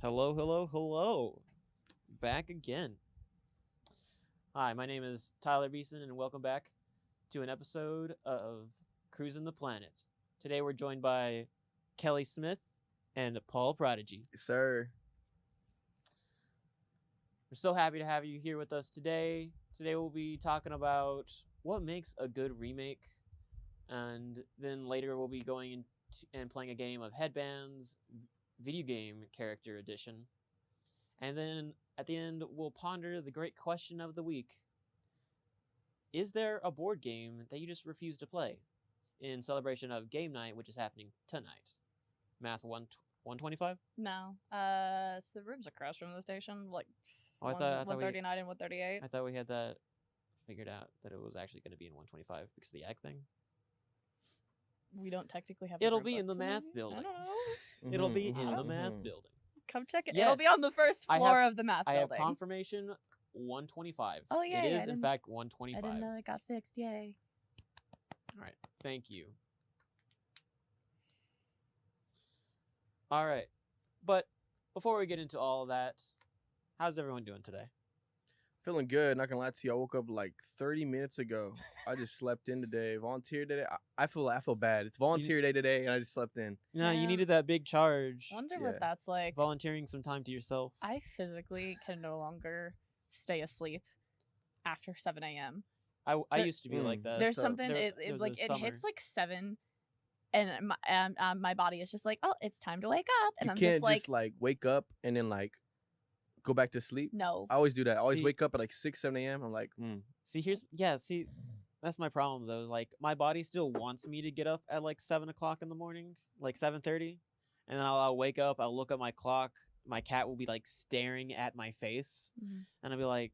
Hello, hello, hello. Back again. Hi, my name is Tyler Beeson, and welcome back to an episode of Cruising the Planet. Today we're joined by Kelly Smith and Paul Prodigy. Yes, sir. We're so happy to have you here with us today. Today we'll be talking about what makes a good remake, and then later we'll be going into and playing a game of Headbands Video Game Character Edition. And then at the end, we'll ponder the great question of the week. Is there a board game that you just refuse to play in celebration of game night, which is happening tonight? Math 125? No. It's the rooms across from the station, like I thought 139 and 138. I thought we had that figured out, that it was actually going to be in 125 because of the egg thing. We don't technically have. It'll the be room in the booked math tonight? building. I don't know. It'll be in the mhm. math building. Come check it. Yes. It'll be on the first I floor have- of the math I have building. confirmation 125. Oh, yeah, It yeah, is, I in didn't- fact, I 125. didn't know it got fixed. Yay. All right. Thank you. All right. But before we get into all of that, how's everyone doing today? Feeling good. Not gonna lie to you. I woke up like 30 minutes ago. I just slept in today. Volunteer today. I feel bad. It's volunteer day today, and I just slept in. No, you Yeah. needed that big charge. Wonder Yeah. what that's like. Volunteering some time to yourself. I physically can no longer stay asleep after 7 a.m. I there- used to be like that. There's tough. something There it was a it hits summer. like 7, and my body is just like, oh, it's time to wake up, and You I'm can't just like, wake up and then go back to sleep. no. I always do that. I always See- wake up at like 6, 7 a.m. I'm like, See, that's my problem though. Is like my body still wants me to get up at like 7 o'clock in the morning, like 7:30, and then I'll wake up. I'll look at my clock. My cat will be like staring at my face, Mhm. and I'll be like,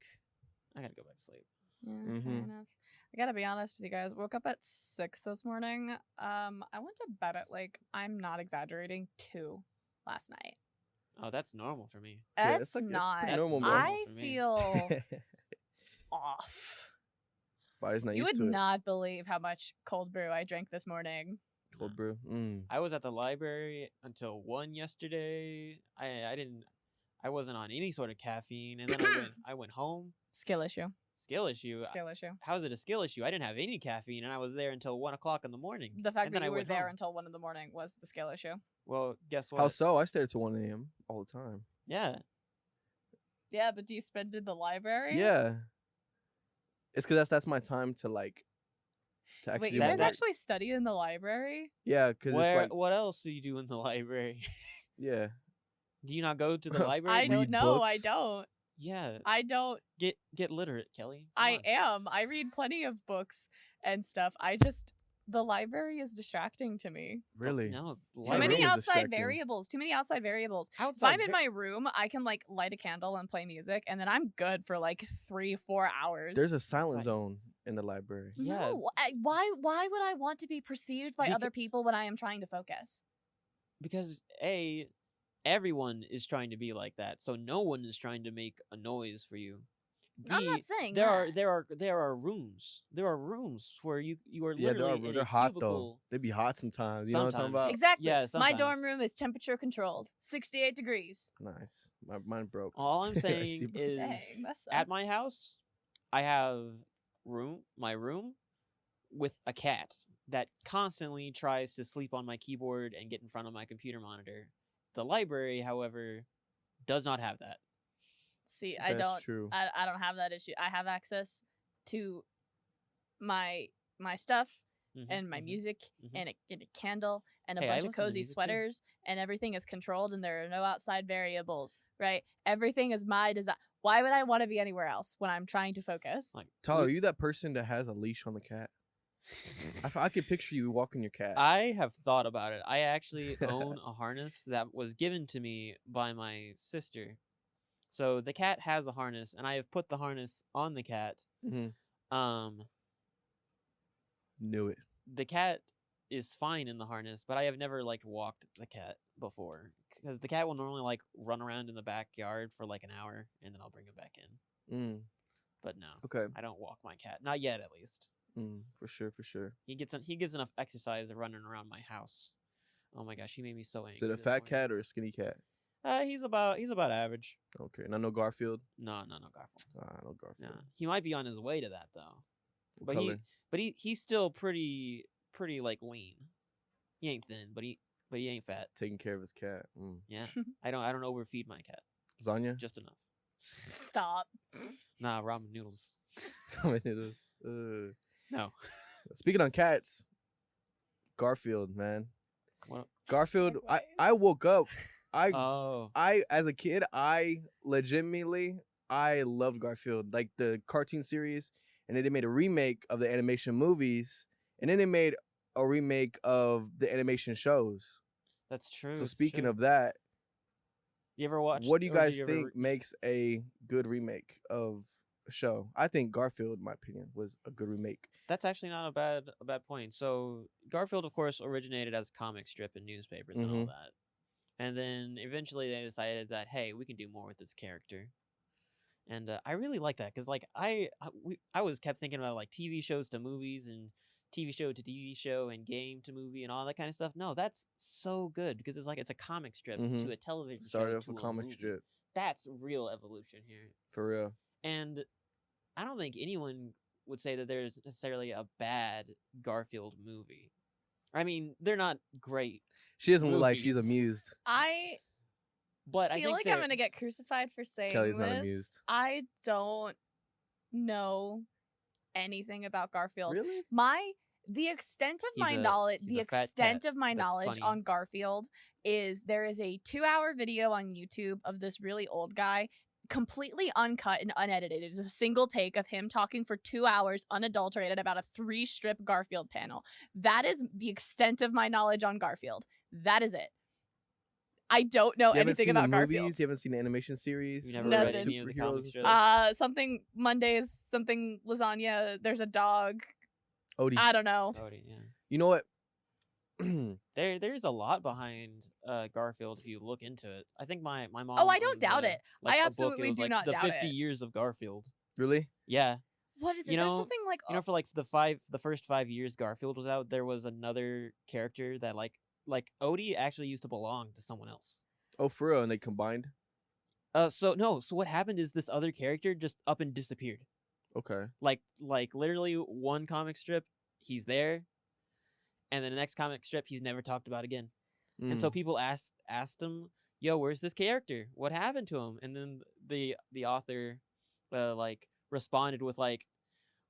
I gotta go back to sleep. Yeah, Mhm. fair enough. I gotta be honest with you guys. Woke up at 6 this morning. I went to bed at like, I'm not exaggerating, 2 last night. Oh, that's normal for me. Yeah, That's that's pretty not. normal, bro. I for me. feel off. Body's not You used would to it. not believe how much cold brew I drank this morning. Cold brew. I was at the library until 1 yesterday. I wasn't on any sort of caffeine, and then I went home. Skill issue. Skill issue. Skill issue. How's it a skill issue? I didn't have any caffeine, and I was there until 1 o'clock in the morning. The fact and that then you I were went there home. until 1 in the morning was the skill issue. Well, guess what? How so? I stay up to 1 a.m. all the time. Yeah. Yeah, but do you spend it in the library? Yeah. It's because that's my time to actually Wait, do you my guys work. actually study in the library? Yeah, because it's Where? like What else do you do in the library? yeah. Do you not go to the library? I Read don't know. I books. don't. Yeah. I don't. Get literate, Kelly. Come I on. am. I read plenty of books and stuff. The library is distracting to me. Really. No. Too My many room is outside distracting. variables. Too many outside variables. If Outside. I'm in my room, I can like light a candle and play music, and then I'm good for like 3-4 hours. There's a silent like- zone in the library. Yeah. No, why would I want to be perceived by Beca- other people when I am trying to focus? Because everyone is trying to be like that, so no one is trying to make a noise for you. I'm not saying there that. there are rooms. There are rooms where you are Yeah, literally in they're a hot though. cubicle. They be hot sometimes. You know what I'm talking Sometimes. about? Exactly. Yeah, My sometimes. dorm room is temperature controlled, 68 degrees. Nice. Mine broke. All I'm saying Super. is, Dang, that at my sucks. house, I have my room with a cat that constantly tries to sleep on my keyboard and get in front of my computer monitor. The library, however, does not have that. See, I That's don't. true. I don't have that issue. I have access to my stuff Mhm, and my mhm. music mhm. and a candle and a Hey, I bunch of listen to cozy music too. sweaters, and everything is controlled and there are no outside variables, right? Everything is my design. Why would I want to be anywhere else when I'm trying to focus? Like Tyler, are we- you that person that has a leash on the cat? I could picture you walking your cat. I have thought about it. I actually own a harness that was given to me by my sister. So the cat has a harness, and I have put the harness on the cat. Mhm. Um, Knew it. the cat is fine in the harness, but I have never walked the cat before because the cat will normally run around in the backyard for like an hour, and then I'll bring it back in. Mm. But no, Okay. I don't walk my cat. Not yet, at least. For sure. For sure. He gets enough exercise running around my house. Oh my gosh, he made me so angry. Is it a this fat morning. cat or a skinny cat? He's about average. Okay, no Garfield. No Garfield. No Garfield. No, he might be on his way to that though. What color? He's still pretty like lean. He ain't thin, but he ain't fat. Taking care of his cat. Yeah, I don't overfeed my cat. Lasagna. Just enough. Stop. Nah, ramen noodles. No. Speaking on cats, Garfield, man. What? Garfield. Segues. I woke up. Oh. I as a kid, I legitimately loved Garfield, like the cartoon series, and then they made a remake of the animation movies, and then they made a remake of the animation shows. That's true. So speaking of that, you ever watch? what do you guys think makes a good remake of a show? I think Garfield, in my opinion, was a good remake. That's actually not a bad point. So Garfield, of course, originated as a comic strip in newspapers and all that, and then eventually they decided that hey, we can do more with this character. And I really like that because like I was kept thinking about like TV shows to movies and TV show to TV show and game to movie and all that kind of stuff. No, that's so good because it's a comic strip to a television show. Started off to a comic strip. That's real evolution here. For real. And I don't think anyone would say that there's necessarily a bad Garfield movie. I mean, they're not great. She doesn't look like she's movies. amused. But I feel think like I'm gonna get crucified for saying Kelly's this. not amused. I don't know anything about Garfield. Really? The extent of He's my a- knowledge, he's a fat cat. of my That's knowledge funny. on Garfield is there is a 2-hour video on YouTube of this really old guy, completely uncut and unedited. It's a single take of him talking for 2 hours, unadulterated, about a 3-strip Garfield panel. That is the extent of my knowledge on Garfield. That is it. I don't know You haven't anything seen about the movies? Garfield. You haven't seen the animation series? You never No, read they any of the Superheroes comic and strips? stuff? Something Mondays, something lasagna. There's a dog. Odie. I don't know. Cody, yeah. You know what? There's a lot behind Garfield if you look into it. I think my mom. Oh, I don't owns doubt a- it. like, I a book. absolutely It was do like not the doubt 50 it. years of Garfield. Really? Yeah, What is it? You There's know- something like for like the first 5 years Garfield was out, there was another character that like Odie actually used to belong to someone else. Oh, for real? And they combined? So what happened is this other character just up and disappeared. Okay. Like literally one comic strip, he's there, and then the next comic strip, he's never talked about again. And so people asked him, "Yo, where's this character? What happened to him?" And then the author, responded with like,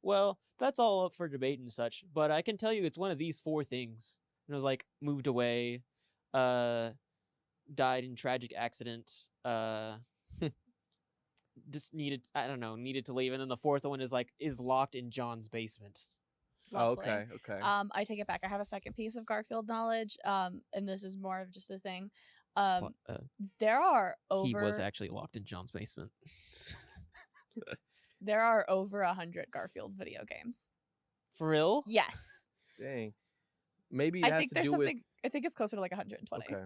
"Well, that's all up for debate and such, but I can tell you it's one of these 4 things." And it was like moved away, died in tragic accident, just needed to leave, and then the 4th one is locked in John's basement. Oh, lovely. okay. I take it back. I have a second piece of Garfield knowledge. And this is more of just a thing. There are He was over actually locked in John's basement. there are over 100 Garfield video games. For real? Yes. Dang. Maybe it I has think to there's do something. I think it's closer to like 120. with. Okay.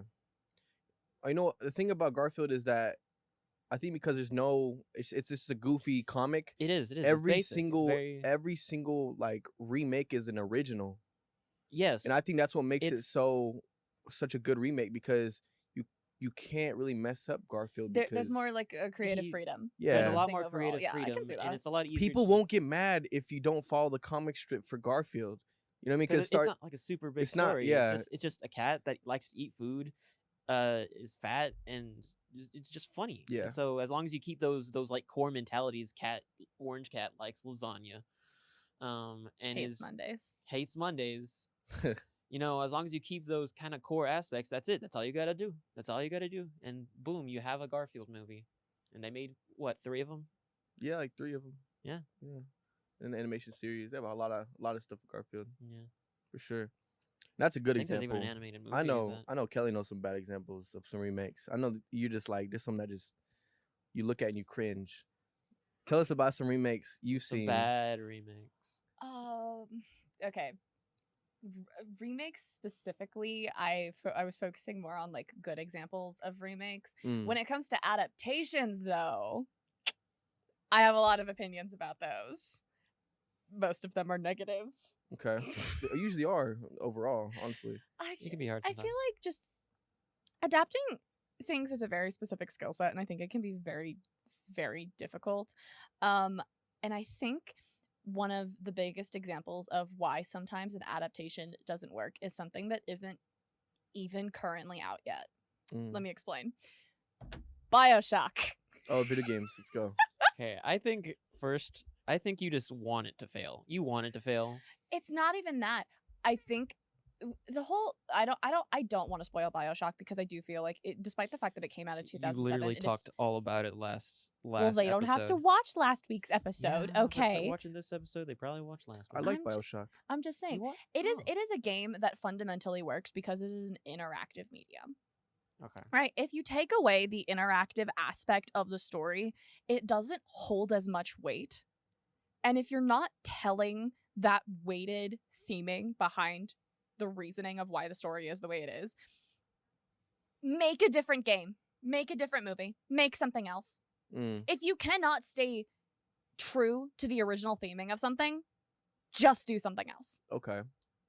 You know, the thing about Garfield is that I think because there's no, it's just a goofy comic. It is. It's Every basic. It's single very- every single like remake is an original, yes. and I think that's what makes it It's- such a good remake because you can't really mess up Garfield. There's because more like a creative he's- freedom. Yeah. There's a than lot thing more overall. creative Yeah, freedom, I can see and that. it's a lot easier. people to- won't get mad if you don't follow the comic strip for Garfield. You know what I mean? 'cause Because it's not like a super big it's not- story. yeah. It's just a cat that likes to eat food, is fat, and it's just funny. Yeah. And so as long as you keep those like core mentalities, Orange Cat likes lasagna, and Hates Mondays. hates Mondays. As long as you keep those kind of core aspects, that's it. That's all you gotta do. And boom, you have a Garfield movie. And they made what, 3 of them? yeah, like 3 of them. Yeah. In the animation series, they have a lot of stuff with Garfield Yeah. for sure. That's a good I think there's example. even an animated movie. I of know. that. I know. Kelly knows some bad examples of some remakes. I know you just like there's some that just you look at and you cringe. Tell us about some remakes you've Some seen. bad remakes. Okay. Remakes specifically, I was focusing more on like good examples of remakes. Mm. When it comes to adaptations, though, I have a lot of opinions about those. Most of them are negative. Okay, they usually are overall. Honestly, I It can be hard I feel sometimes. like just adapting things is a very specific skill set, and I think it can be very, very difficult. And I think one of the biggest examples of why sometimes an adaptation doesn't work is something that isn't even currently out yet. Let me explain. BioShock. Oh, video games. Let's go. Okay, I think you just want it to fail. You want it to fail. It's not even that. I think the whole I don't want to spoil BioShock because I do feel like it, despite the fact that it came out in 2007, You literally talked all about it last well, they don't have to episode. watch last week's episode, Yeah, but if they're okay? watching this episode, they probably watched last I one. like I'm BioShock. I'm just saying What? it is Oh. a game that fundamentally works because it is an interactive medium. Okay. Right? If you take away the interactive aspect of the story, it doesn't hold as much weight. And if you're not telling that weighted theming behind the reasoning of why the story is the way it is, make a different game, make a different movie, make something else. If you cannot stay true to the original theming of something, just do something else. Okay.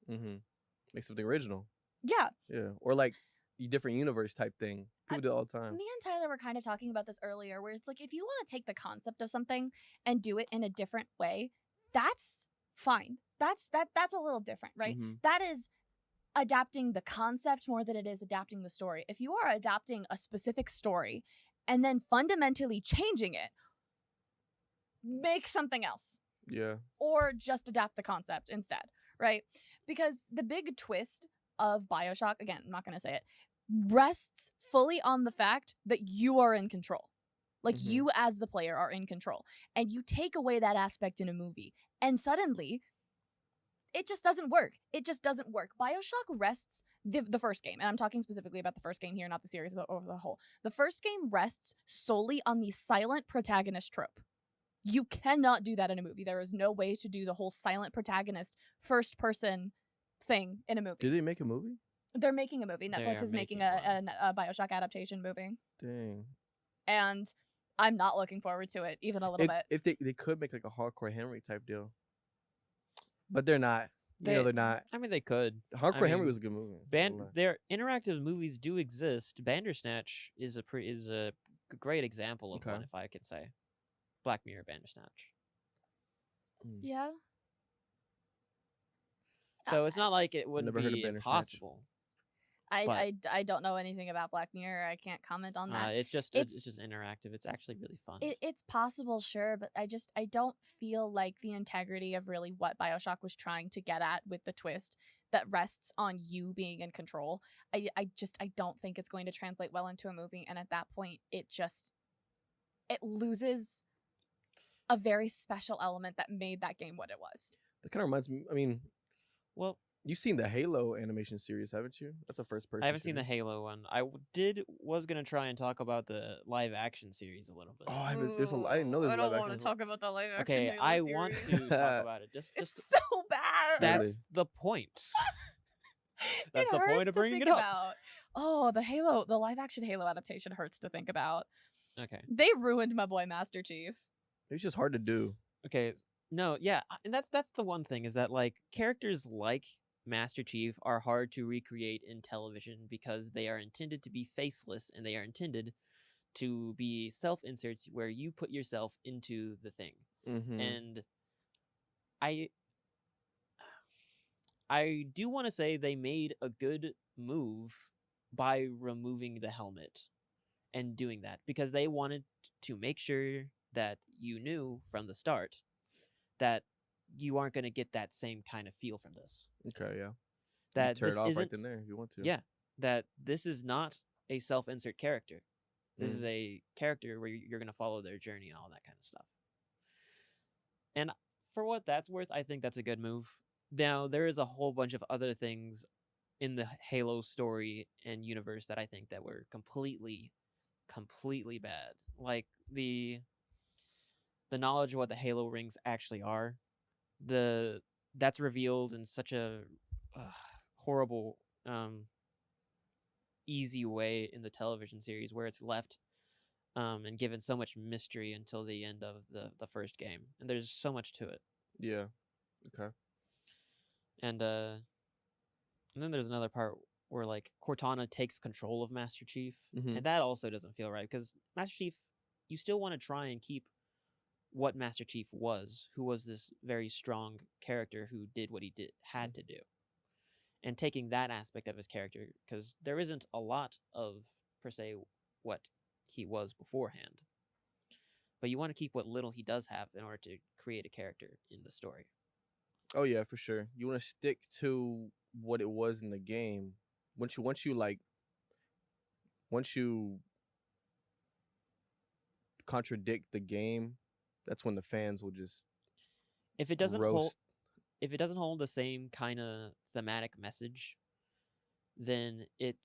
Make something original. Yeah. Yeah. Or like a different universe type thing. People do it all the time. Me and Tyler were kind of talking about this earlier, where it's like if you want to take the concept of something and do it in a different way, that's fine. That's a little different, right? That is adapting the concept more than it is adapting the story. If you are adapting a specific story and then fundamentally changing it, make something else. Yeah. Or just adapt the concept instead, right? Because the big twist of BioShock, again, I'm not going to say it, rests fully on the fact that you are in control. Like you as the player are in control. And you take away that aspect in a movie and suddenly it just doesn't work. It just doesn't work. BioShock rests, the first game, and I'm talking specifically about the first game here, not the series over the whole. The first game rests solely on the silent protagonist trope. You cannot do that in a movie. There is no way to do the whole silent protagonist first person thing in a movie. Did they make a movie? They're making a movie. They Netflix are is making making a BioShock adaptation movie. Dang. And I'm not looking forward to it even a little bit. If they could make like a Hardcore Henry type deal. But they're not. They're not. I mean, they could. Hardcore Henry was a good movie. Their interactive movies do exist. Bandersnatch is a great example of one, if I could say. Black Mirror Bandersnatch. Yeah. So it's not like it wouldn't Never heard of be Bandersnatch. impossible. I don't know anything about Black Mirror. I can't comment on that. It's just interactive. It's actually really fun. It's possible, sure, but I don't feel like the integrity of really what BioShock was trying to get at with the twist that rests on you being in control. I don't think it's going to translate well into a movie, and at that point it loses a very special element that made that game what it was. That kind of reminds me. I mean, well, you've seen the Halo animation series, haven't you? That's a first person. I haven't seen the Halo one. I was gonna try and talk about the live action series a little bit. Oh, I didn't know there's I a don't live want action. to talk about the live action. Okay, Halo I series. want to talk about it. Just It's so bad. that's Really? the point. That's It the point hurts of to bringing think it up. about. Oh, the live action Halo adaptation hurts to think about. Okay. They ruined my boy Master Chief. It's just hard to do. Okay. No, yeah, and that's the one thing is that like characters like Master Chief are hard to recreate in television because they are intended to be faceless and they are intended to be self-inserts where you put yourself into the thing. And I do want to say they made a good move by removing the helmet and doing that because they wanted to make sure that you knew from the start that you aren't going to get that same kind of feel from this. Okay, yeah. That turn this it off isn't, right then there if you want to. Yeah, that this is not a self-insert character. This is a character where you're going to follow their journey and all that kind of stuff. And for what that's worth, I think that's a good move. Now, there is a whole bunch of other things in the Halo story and universe that I think that were completely bad. Like the knowledge of what the Halo rings actually are. That's revealed in such a horrible, easy way in the television series where it's left and given so much mystery until the end of the first game. And there's so much to it. Yeah. Okay. And then there's another part where like Cortana takes control of Master Chief, Mhm. and that also doesn't feel right because Master Chief, you still want to try and keep what Master Chief was, who was this very strong character who did what he had to do, and taking that aspect of his character, because there isn't a lot of per se what he was beforehand, but you want to keep what little he does have in order to create a character in the story. Oh yeah, for sure. You want to stick to what it was in the game. Once you contradict the game, that's when the fans will just If it doesn't hold, roast. if it doesn't hold the same kind of thematic message, then it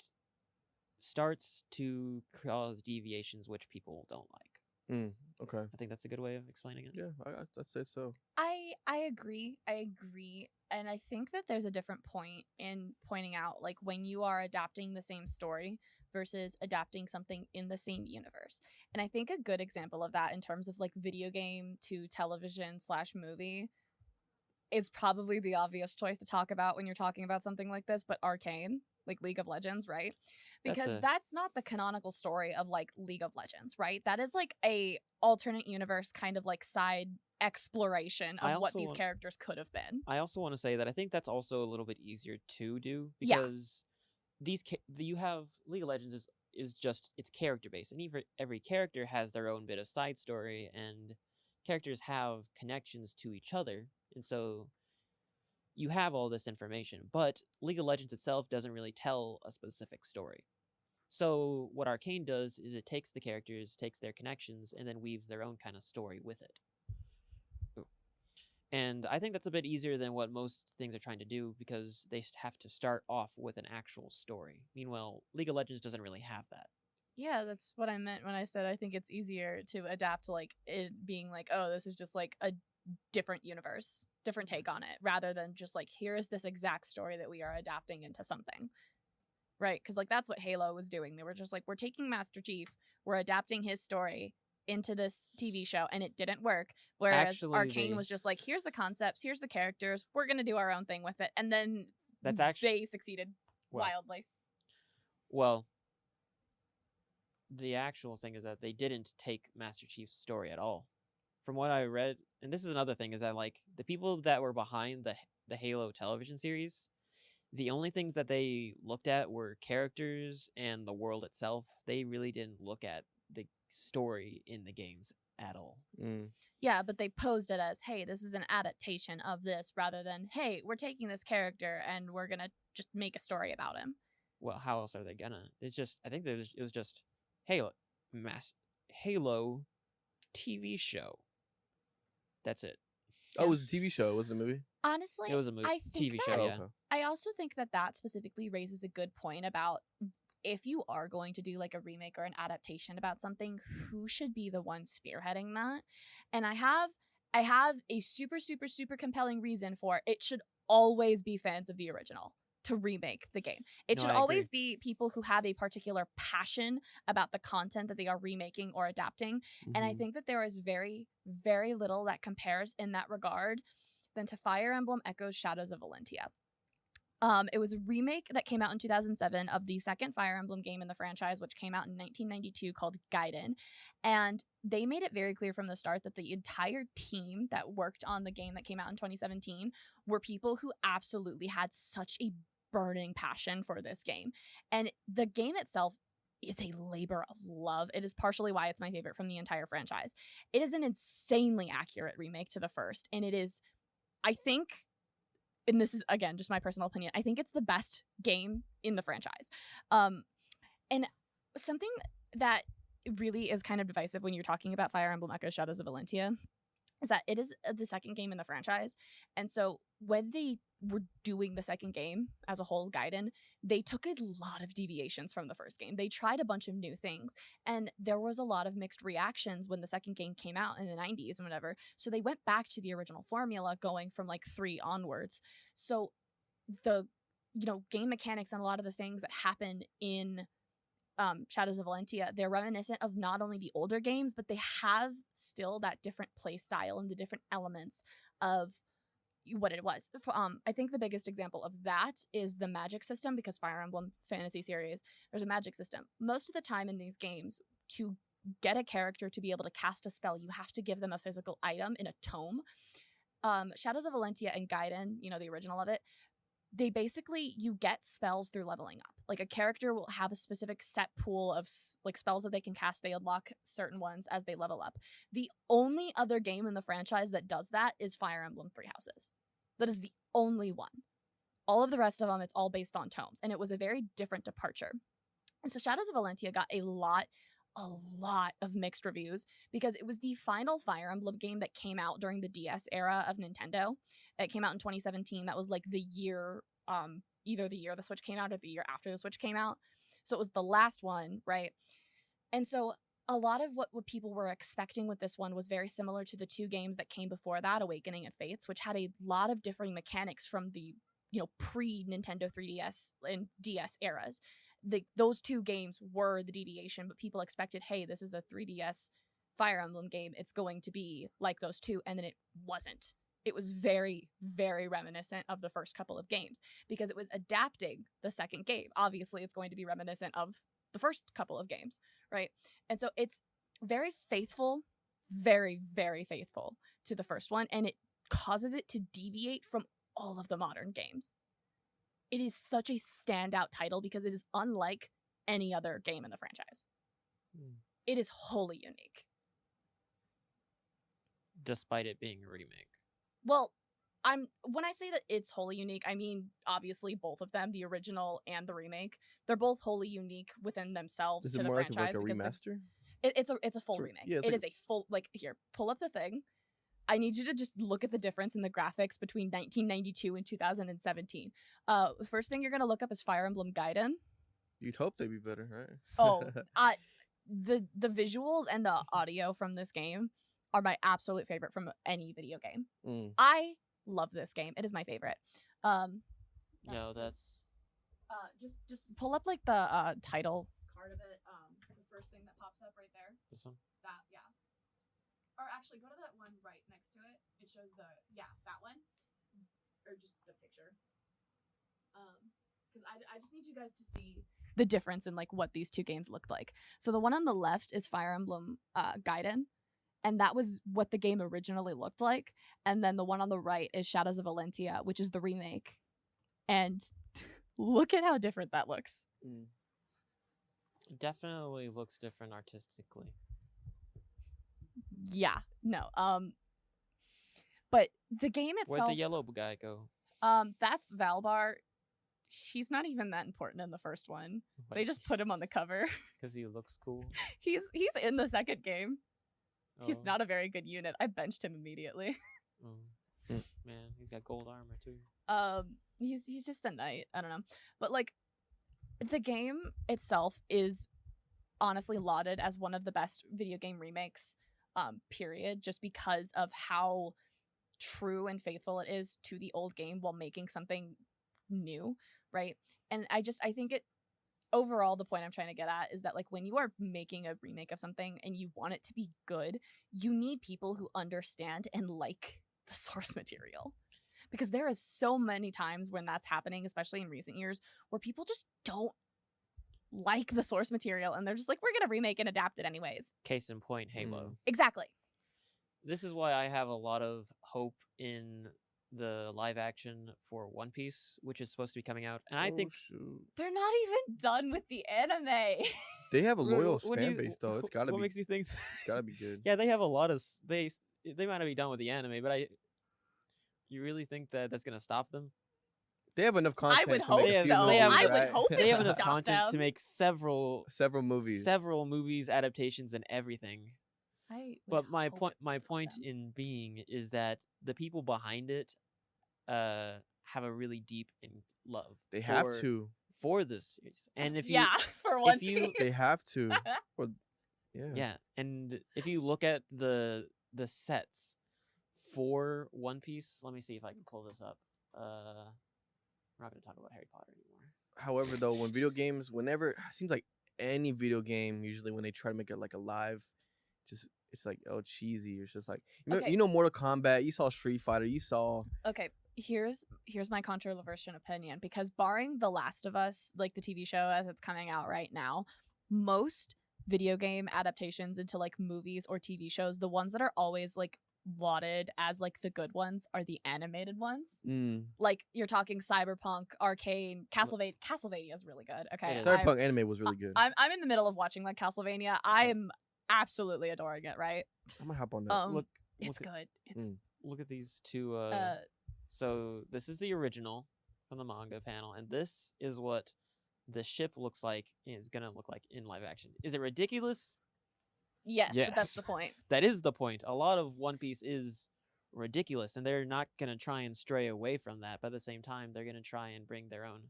starts to cause deviations which people don't like. Okay. I think that's a good way of explaining it. Yeah, I'd say so. I agree. And I think that there's a different point in pointing out like when you are adapting the same story versus adapting something in the same universe. And I think a good example of that in terms of like video game to television / movie is probably the obvious choice to talk about when you're talking about something like this, but Arcane, like League of Legends, right? Because that's not the canonical story of like League of Legends, right? That is like a alternate universe kind of like side exploration of what these characters could have been. I also want to say that I think that's also a little bit easier to do Yeah. because you have League of Legends is just it's character based, and every character has their own bit of side story, and characters have connections to each other, and so you have all this information. But League of Legends itself doesn't really tell a specific story. So what Arcane does is it takes the characters, takes their connections, and then weaves their own kind of story with it. Ooh. And I think that's a bit easier than what most things are trying to do because they have to start off with an actual story. Meanwhile, League of Legends doesn't really have that. Yeah, that's what I meant when I said I think it's easier to adapt like it being like, oh, this is just like a different universe, different take on it, rather than just like, here is this exact story that we are adapting into something. Right? Because like that's what Halo was doing. They were just like, we're taking Master Chief, we're adapting his story into this TV show, and it didn't work. Whereas Arcane was just like, here's the concepts, here's the characters, we're gonna do our own thing with it, and then they succeeded wildly. Well, the actual thing is that they didn't take Master Chief's story at all. From what I read, and this is another thing, is that like the people that were behind the Halo television series, the only things that they looked at were characters and the world itself. They really didn't look at the story in the games at all. Yeah, but they posed it as, hey, this is an adaptation of this, rather than, hey, we're taking this character and we're gonna just make a story about him. Well, how else are they gonna? It's just, I think it was just Halo TV show. That's it. Oh, it was a TV show. It wasn't a movie? Honestly, it was a movie. I think TV show, yeah. I also think that specifically raises a good point about if you are going to do like a remake or an adaptation about something, who should be the one spearheading that? And I have a super, super, super compelling reason for it should always be fans of the original to remake the game. It should always be people who have a particular passion about the content that they are remaking or adapting. And I think that there is very, very little that compares in that regard than to Fire Emblem Echoes Shadows of Valentia. It was a remake that came out in 2007 of the second Fire Emblem game in the franchise, which came out in 1992 called Gaiden. And they made it very clear from the start that the entire team that worked on the game that came out in 2017 were people who absolutely had such a burning passion for this game. And the game itself is a labor of love. It is partially why it's my favorite from the entire franchise. It is an insanely accurate remake to the first, and it is, I think, and this is again just my personal opinion, I think it's the best game in the franchise. And something that really is kind of divisive when you're talking about Fire Emblem Echoes Shadows of Valentia is that it is the second game in the franchise. And so when they were doing the second game as a whole, Gaiden, they took a lot of deviations from the first game. They tried a bunch of new things, and there was a lot of mixed reactions when the second game came out in the 90s and whatever. So they went back to the original formula going from like 3 onwards. So the game mechanics and a lot of the things that happen in Shadows of Valentia, they're reminiscent of not only the older games, but they have still that different play style and the different elements of what it was. I think the biggest example of that is the magic system, because Fire Emblem Fantasy series, there's a magic system. Most of the time in these games, to get a character to be able to cast a spell, you have to give them a physical item in a tome. Shadows of Valentia and Gaiden, the original of it, they basically, you get spells through leveling up. Like a character will have a specific set pool of like spells that they can cast. They unlock certain ones as they level up. The only other game in the franchise that does that is Fire Emblem Three Houses. That is the only one. All of the rest of them, it's all based on tomes, and it was a very different departure. And so Shadows of Valentia got a lot of mixed reviews because it was the final Fire Emblem game that came out during the DS era of Nintendo. It came out in 2017. That was like the year, either the year the Switch came out or the year after the Switch came out. So it was the last one, right? And so a lot of what people were expecting with this one was very similar to the two games that came before that, Awakening and Fates, which had a lot of differing mechanics from the, pre-Nintendo 3DS and DS eras. Those two games were the deviation, but people expected, hey, this is a 3DS Fire Emblem game. It's going to be like those two, and then it wasn't. It was very, very reminiscent of the first couple of games because it was adapting the second game. Obviously, it's going to be reminiscent of the first couple of games, right? And so it's very faithful, very, very faithful to the first one, and it causes it to deviate from all of the modern games. It is such a standout title because it is unlike any other game in the franchise. It is wholly unique. Despite it being a remake. Well, when I say that it's wholly unique, I mean obviously both of them, the original and the remake. They're both wholly unique within themselves to the franchise. Is it more like a remaster? It's a full remake. Yeah, it is a full, here, pull up the thing. I need you to just look at the difference in the graphics between 1992 and 2017. First thing you're going to look up is Fire Emblem Gaiden. You'd hope they'd be better, right? Oh, the visuals and the audio from this game are my absolute favorite from any video game. I love this game. It is my favorite. No, that's... Just pull up like the title card of it. The first thing that pops up right there. This one? That, yeah. Or actually, go to that one right next to it. It shows that one. Or just the picture. Because I just need you guys to see the difference in like what these two games looked like. So the one on the left is Fire Emblem Gaiden. And that was what the game originally looked like. And then the one on the right is Shadows of Valentia, which is the remake. And look at how different that looks. It definitely looks different artistically. Yeah, no. But the game itself. Where'd the yellow guy go? That's Valbar. She's not even that important in the first one. They just put him on the cover because he looks cool. He's in the second game. Oh. He's not a very good unit. I benched him immediately. Man, he's got gold armor too. He's just a knight. I don't know, but like, the game itself is honestly lauded as one of the best video game remakes. Period. Just because of how true and faithful it is to the old game while making something new, right? And I think it overall, the point I'm trying to get at is that like when you are making a remake of something and you want it to be good, you need people who understand and like the source material. Because there is so many times when that's happening, especially in recent years, where people just don't like the source material and they're just like, we're gonna remake and adapt it anyways. Case in point, Halo. Exactly. This is why I have a lot of hope in the live action for One Piece, which is supposed to be coming out. And I think they're not even done with the anime. They have a loyal fan base though. It's gotta what be. Makes you think It's gotta be good. Yeah, they have a lot of they might not be done with the anime, but you really think that that's gonna stop them? They have enough content. I would to hope make a few so. movies, I right? would hope they have would enough stop content them. to make several movies, adaptations, and everything. But my point in being is that the people behind it have a really deep love. They have to for this series, and if for One Piece, they have to. Or, yeah, and if you look at the sets for One Piece, let me see if I can pull this up. We're not going to talk about Harry Potter anymore. However, though, when video games, it seems like any video game, usually when they try to make it like a live just it's like cheesy. It's just like Okay. you know Mortal Kombat. You saw Street Fighter. You saw Okay, here's my controversial opinion, because barring The Last of Us, like the TV show as it's coming out right now, most video game adaptations into like movies or TV shows, the ones that are always like lauded as like the good ones are the animated ones. Like you're talking Cyberpunk, Arcane, Castlevania is really good. Okay, It is. Cyberpunk anime was really good. I'm in the middle of watching like Castlevania. I am absolutely adoring it. Right? I'm gonna hop on that. Look, It's good. It's look at these two. So this is the original from the manga panel, and this is what the ship is gonna look like in live action. Is it ridiculous? yes, but that's Yes. the point. That is the point. A lot of One Piece is ridiculous, and they're not gonna try and stray away from that. But at the same time, they're gonna try and bring their own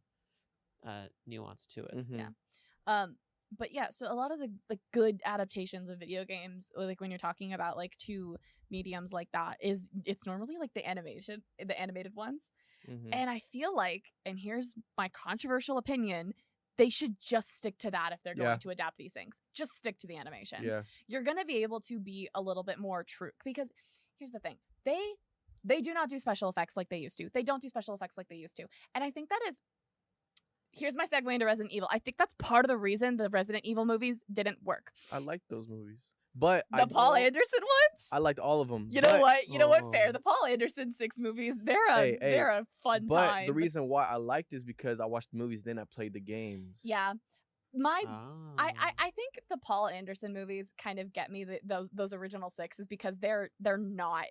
nuance to it. Mhm. Yeah. But yeah, so a lot of the good adaptations of video games, or like when you're talking about like two mediums like that, it's normally like the animated ones. Mhm. And I feel like, and here's my controversial opinion, they should just stick to that if they're Yeah. going to adapt these things. Just stick to the animation. Yeah. You're going to be able to be a little bit more true, because here's the thing. They do not do special effects like they used to. They don't do special effects like they used to. And I think that is, here's my segue into Resident Evil. I think that's part of the reason the Resident Evil movies didn't work. I like those movies, but The Paul Anderson ones? I liked all of them. You know what? You know what? Fair. Oh. The Paul Anderson 6 movies, they're Hey, a fun But time. the reason why I liked is because I watched the movies, then I played the games. Yeah. My Ah. I think the Paul Anderson movies kind of get me, those original 6, is because they're not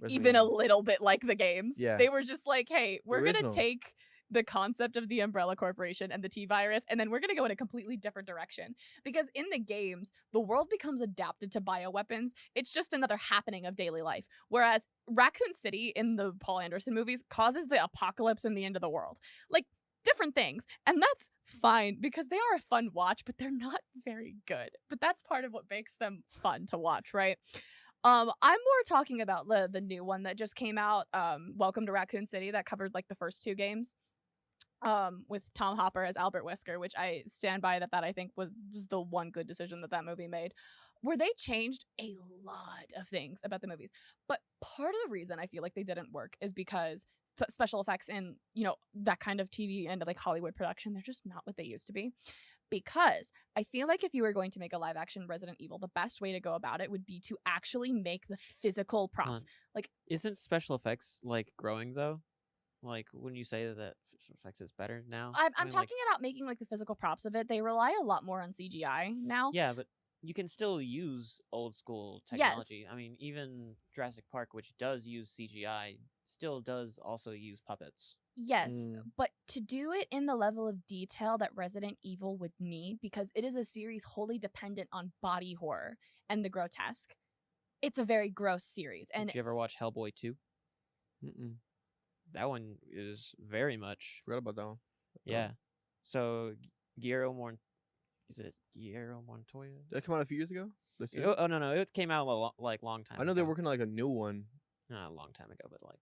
Resident even a Evil. little bit like the games. Yeah. They were just like, hey, we're going to Original. take the concept of the Umbrella Corporation and the T-Virus, and then we're going to go in a completely different direction. Because in the games, the world becomes adapted to bioweapons. It's just another happening of daily life. Whereas Raccoon City in the Paul Anderson movies causes the apocalypse and the end of the world. Like, different things. And that's fine, because they are a fun watch, but they're not very good. But that's part of what makes them fun to watch, right? I'm more talking about the new one that just came out, Welcome to Raccoon City, that covered like the first 2 games. With Tom Hopper as Albert Wesker, which I stand by that I think was the one good decision that movie made, where they changed a lot of things about the movies. But part of the reason I feel like they didn't work is because special effects and, you know, that kind of TV and like Hollywood production, they're just not what they used to be. Because I feel like if you were going to make a live action Resident Evil, the best way to go about it would be to actually make the physical props. Like, Isn't special effects like growing though? Like when you say that special effects is better now? I'm I mean, talking about making like the physical props of it. They rely a lot more on CGI now. Yeah, but you can still use old school technology. I mean, even Jurassic Park, which does use CGI, still does also use puppets. Yes, Mm. but to do it in the level of detail that Resident Evil would need, because it is a series wholly dependent on body horror and the grotesque, it's a very gross series. And Did you ever watch Hellboy 2? Mm-mm. That one is very much Forgot about that one. yeah. So is it Guillermo Montoya? Did that come out a few years ago? The series? Oh no, it came out long time. I know they're working on like a new one. Not a long time ago, but like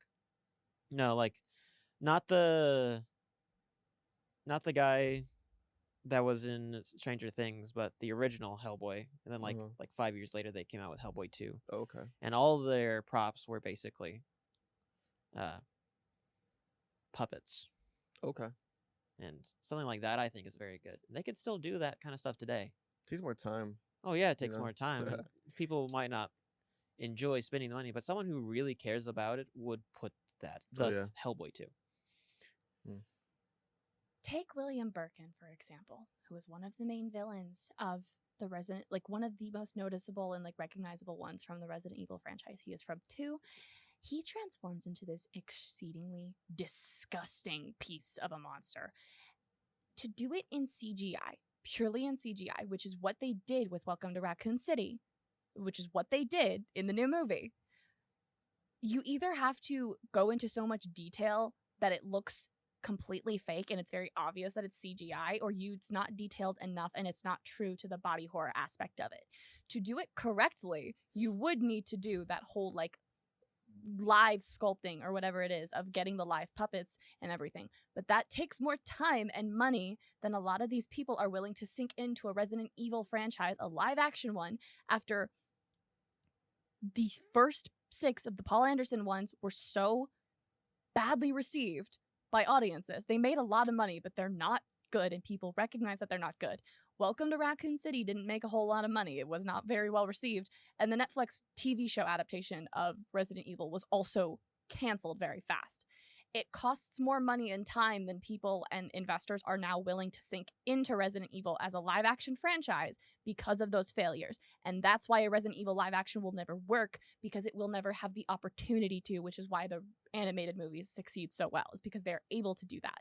no, like not the guy that was in Stranger Things, but the original Hellboy. And then like 5 years later, they came out with Hellboy 2, Oh, okay. and all their props were basically puppets. Okay. And something like that, I think, is very good. They could still do that kind of stuff today. Takes more time. Oh yeah, it takes know? more time. And people might not enjoy spending the money, but someone who really cares about it would put that. Oh, Thus, yeah. Hellboy 2. take William Birkin, for example, who is one of the main villains of the Resident, like one of the most noticeable and like recognizable ones from the Resident Evil franchise. He is from 2. He transforms into this exceedingly disgusting piece of a monster. To do it in CGI, purely in CGI, which is what they did with Welcome to Raccoon City, which is what they did in the new movie, you either have to go into so much detail that it looks completely fake and it's very obvious that it's CGI, or it's not detailed enough and it's not true to the body horror aspect of it. To do it correctly, you would need to do that whole like live sculpting or whatever it is of getting the live puppets and everything. But that takes more time and money than a lot of these people are willing to sink into a Resident Evil franchise, a live action one, after the first 6 of the Paul Anderson ones were so badly received by audiences. They made a lot of money, but they're not good, and people recognize that they're not good. Welcome to Raccoon City didn't make a whole lot of money. It was not very well received. And the Netflix TV show adaptation of Resident Evil was also canceled very fast. It costs more money and time than people and investors are now willing to sink into Resident Evil as a live action franchise because of those failures. And that's why a Resident Evil live action will never work, because it will never have the opportunity to, which is why the animated movies succeed so well, is because they're able to do that.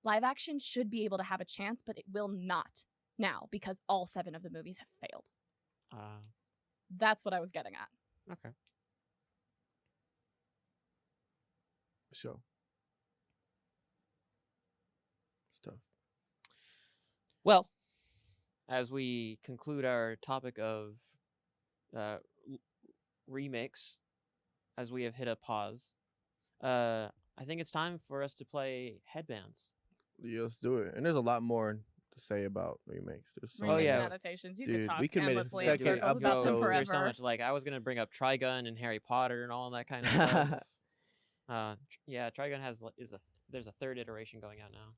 Live action should be able to have a chance, but it will not now because all 7 of the movies have failed. That's what I was getting at. Okay. Sure. Stuff. Well, as we conclude our topic of remakes, as we have hit a pause, I think it's time for us to play Headbands. Yeah, let's do it. And there's a lot more to say about remakes. There's so Remakes many. and yeah. adaptations. You Dude, could talk we can make a endlessly in second circles about them episode. forever. There's so much. Like, I was gonna bring up Trigun and Harry Potter and all that kind of stuff. Yeah, Trigun there's a 3rd iteration going out now.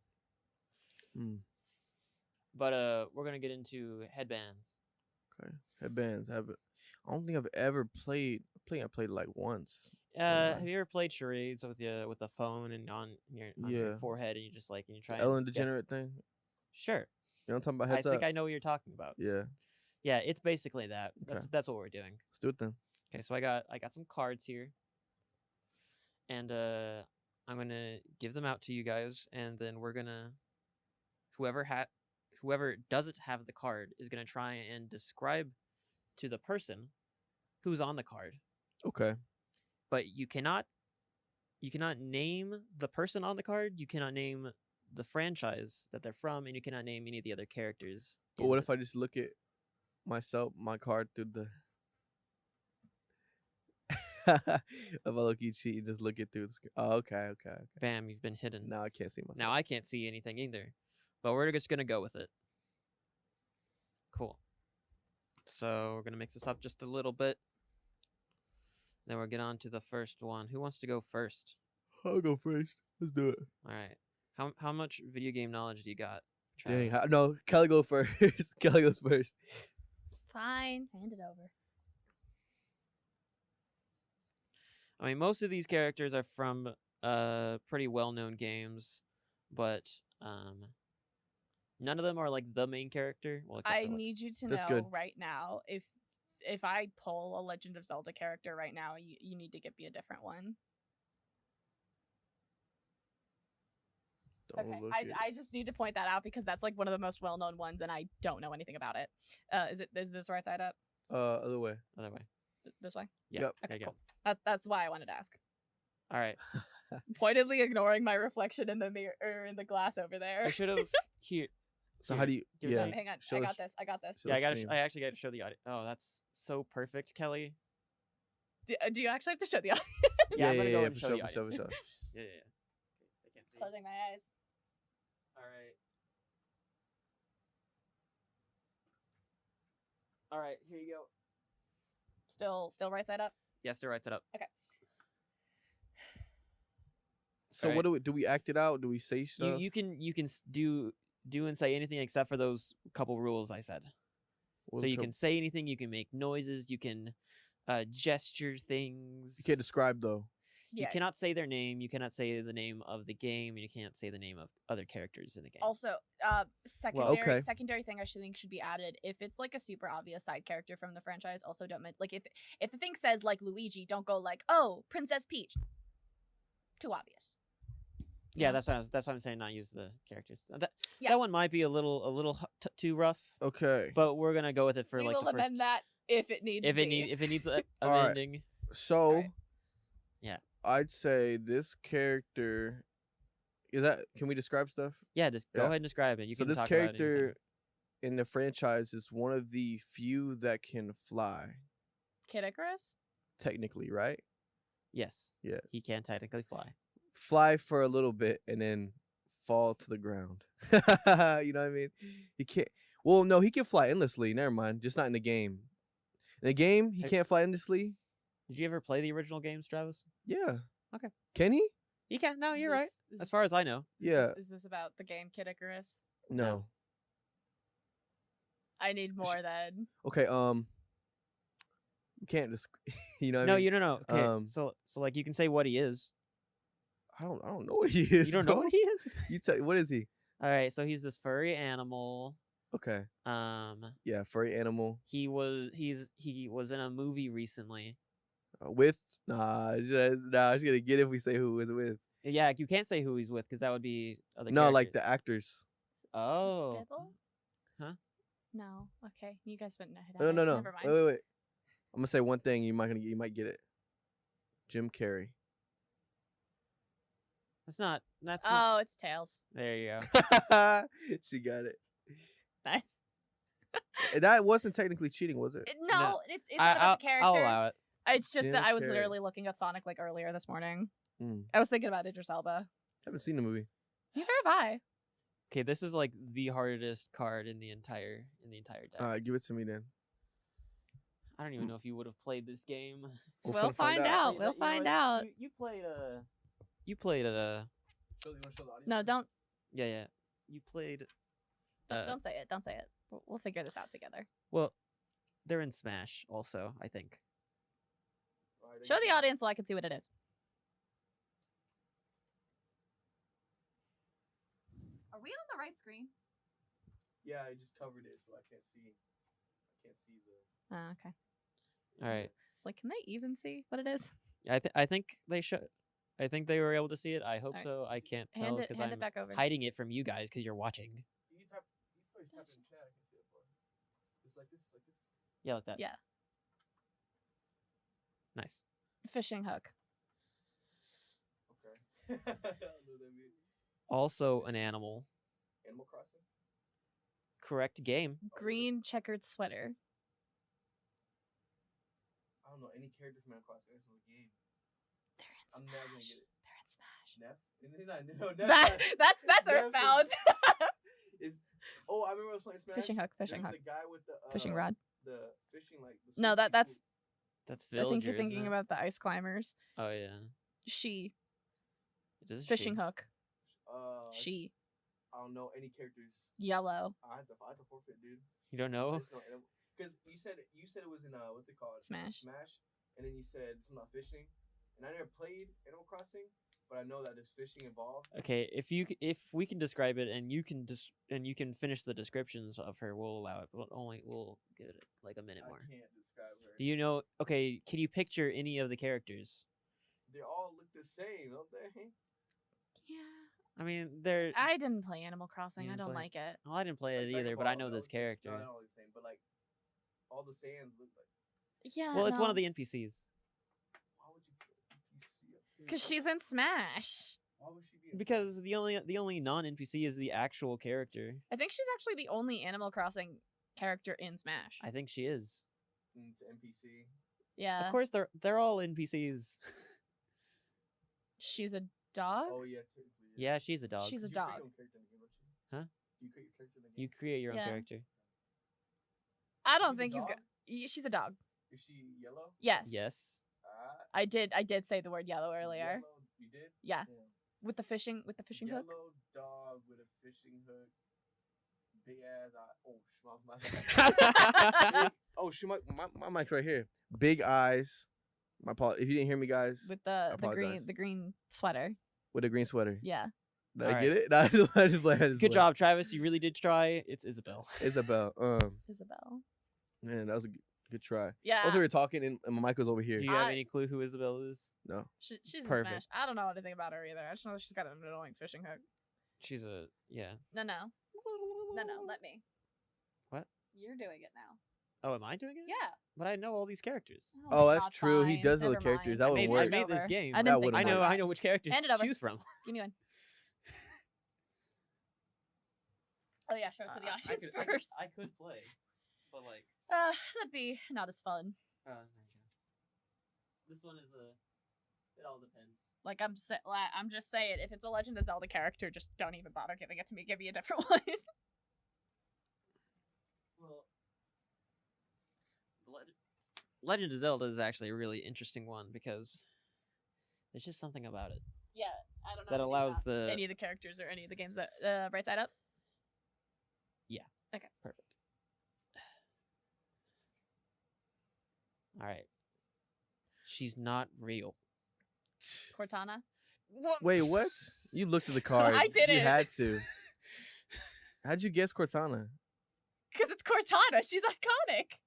Mm. But we're gonna get into Headbands. Okay. Headbands. I don't think I've ever played. I think I played like once. Have you ever played charades with the phone and on your forehead, and you just and you try Ellen and guess- DeGenerate thing? Sure. You know what I'm talking about? I Heads think up? I know what you're talking about. Yeah. Yeah, it's basically that. Okay. That's what we're doing. Let's do it then. Okay, so I got some cards here, and I'm gonna give them out to you guys, and then we're gonna whoever doesn't have the card is gonna try and describe to the person who's on the card. Okay. But you cannot name the person on the card. You cannot name the franchise that they're from, and you cannot name any of the other characters. But what if I just look at my card through the if I look each sheet and just look it through the screen. Oh, okay. Bam, you've been hidden. Now I can't see myself. Now I can't see anything either. But we're just gonna go with it. Cool. So we're gonna mix this up just a little bit. Then we'll get on to the first one. Who wants to go first? I'll go first. Let's do it. All right. How much video game knowledge do you got, Dang, Travis? no, Kelly go first. Kelly goes first. Fine. Hand it over. I mean, most of these characters are from pretty well-known games, but none of them are like the main character. Well, except I for, like, need you to That's know good. right now, if I pull a Legend of Zelda character right now, you need to give me a different one. Don't Okay, look I just need to point that out because that's like one of the most well-known ones, and I don't know anything about it. Is this right side up? other way. other way. This way? Yeah. Yep. There Okay, you go. cool. That's why I wanted to ask. All right. Pointedly ignoring my reflection in the mirror or in the glass over there. I should have here. So here, how do you? give it to Yeah. me. Hang on, Show I us- got this. I got this. show Yeah, us stream. I actually got to show the audio. Oh, that's so perfect, Kelly. Do you actually have to show the audience? Yeah, I'm gonna go and for show sure, the for sure, audience. for sure. Yeah. Okay, I can't see. Closing my eyes. All right. All right, here you go. Still right side up. Yes, they're right set up. So Alright. what do we act it out? Do we say stuff? You can do and say anything except for those couple rules I said. What So you co- can say anything, you can make noises, you can gesture things. You can't describe though. You Yeah. cannot say their name, you cannot say the name of the game, and you can't say the name of other characters in the game. Also, secondary okay. secondary thing I should think should be added. If it's like a super obvious side character from the franchise, also don't like if the thing says like Luigi, don't go like, oh, Princess Peach. Too obvious. Yeah, know? that's what I'm saying. Not use the characters. Yeah. That one might be a little too rough, Okay. but we're gonna go with it for We like will the first. amend that if it needs If be. it needs a Alright. amending. So. Alright. Yeah. I'd say this character. Is that? Can we describe stuff? Yeah, just go Yeah. ahead and describe it. You So can this talk about anything. character in the franchise is one of the few that can fly. Kid Icarus? Technically, right? Yes. Yeah. He can technically fly. Fly for a little bit and then fall to the ground. You know what I mean? He can't. Well, no, he can fly endlessly. Never mind. Just not in the game. In the game, he Hey. can't fly endlessly. Did you ever play the original games, Travis? Yeah. Okay. Can he? You can. No, Is you're right. this- As far as I know. Yeah. Is this about the game Kid Icarus? No. I need more then. Okay. You can't just. You know what No, I mean? you don't know. Okay, Um, so like you can say what he is. I don't know what he is. You don't know bro. what he is? You tell. What is he? All right, so he's this furry animal. Okay. Um, Yeah, furry animal. he was in a movie recently. With nah, he's gonna get it if we say who was with. Yeah, you can't say who he's with because that would be other. No, like the characters. actors. Oh. Bibble? Huh? No. Okay. You guys wouldn't know who that No. is. Never mind. Wait. I'm gonna say one thing. You might get it. Jim Carrey. That's not. That's Oh, not. it's Tails. There you go. She got it. Nice. That wasn't technically cheating, was it? No, it's not about the character. I'll allow it. It's just Jim that I was Carrey. literally looking at Sonic like earlier this morning. Mm. I was thinking about Idris Elba. Haven't seen the movie. Neither have I. Okay, this is like the hardest card in the entire deck. All right, give it to me then. I don't even know if you would have played this game. We'll find out. You We'll know what? find out. You played a. You played a. No, don't Yeah. You played. don't say it. Don't say it. We'll figure this out together. Well, they're in Smash also, I think. Show the audience so I can see what it is. Are we on the right screen? Yeah, I just covered it so I can't see. the. Oh, okay. All right. It's like, can they even see what it is? I think they should. I think they were able to see it. I hope Alright. so. I can't tell Hand it, because hand I'm it back over. hiding it from you guys because you're watching. You type in chat. I can see it. It's like this. Yeah, like that. Yeah. Nice. Fishing hook. Okay. I don't know what that means. Also an animal. Animal Crossing. Correct game. Green checkered sweater. I don't know any character from Animal Crossing. There's no game. They're in I'm Smash. never gonna get it. They're in Smash. Neff? He's not. No, Neff. That's Neff Earthbound. is. Oh, I remember I was playing Smash. Fishing hook. There Fishing was hook. The guy with the Fishing rod. The fishing like. The No, swoop- that's. That's I villager. think you're isn't thinking it? about the ice climbers. Oh yeah. She. It is a Fishing she. hook. She. She. I don't know any characters. Yellow. I have to forfeit, dude. You don't know? Because you said it was in what's it called? Smash. Smash, and then you said something about fishing, and I never played Animal Crossing, but I know that there's fishing involved. Okay, if we can describe it and you can finish the descriptions of her, we'll allow it. But we'll give it like a minute more. I can't describe her. Do you know? Okay, can you picture any of the characters? They all look the same, don't they? Yeah. I mean, they're. I didn't play Animal Crossing. You I didn't don't play- like it. Well, I didn't play it Like either, Dragon but I Ball, know no, this character. Not all the same, but like all the sands look like. Yeah. Well, it's one no. of the NPCs. Why would you put NPC up there? Because she's in Smash. Why would she be? In Because the only non NPC is the actual character. I think she's actually the only Animal Crossing character in Smash. I think she is. It's NPC? Yeah. Of course, they're all NPCs. She's a dog? Oh yeah, technically. Yeah, she's a dog. She's a You create dog. your own character in the game, don't you? Huh? You create your character in the game. You create your own Yeah. character. I don't She's a think he's dog? good. She's a dog. Is she yellow? Yes. Yes. I did say the word yellow earlier. Yellow, you did? Yeah. Damn. With the fishing Yellow hook. dog with a fishing hook. Big ass eye. Oh, my oh, shoot, my mic's right here. Big eyes. My apologies. If you didn't hear me, guys, With the apologize. green sweater. with a green sweater. Yeah. Did I Alright. get it? No, I just play. Good job, Travis. You really did try. It's Isabel. Isabel. Isabel. Man, that was a good try. Yeah. Also, we were talking, and my mic was over here. Do you have I- any clue who Isabel is? No. She's in Perfect. Smash. I don't know anything about her either. I just know that she's got an annoying fishing hook. She's a yeah. No. Let me. What? You're doing it now. Oh, am I doing it? Yeah. But I know all these characters. Oh, my that's God, true. He fine. does know the Never characters. mind. That I would made, work. I Hand it made this over. game. I That didn't think would've I about know. that. I know which characters Hand it to over. choose from. Give me one. Oh yeah, show it to the audience first. I could play, but like. That'd be not as fun. There you go. This one is a. It all depends. Like I'm just saying, if it's a Legend of Zelda character, just don't even bother giving it to me. Give me a different one. Well, Legend of Zelda is actually a really interesting one because there's just something about it Yeah, I don't know that anything allows about the any of the characters or any of the games that Right Side Up. perfect. All right, she's not real. Cortana. Wait, what? You looked at the card. I You didn't. had to. How'd you guess Cortana? Because it's Cortana. She's iconic.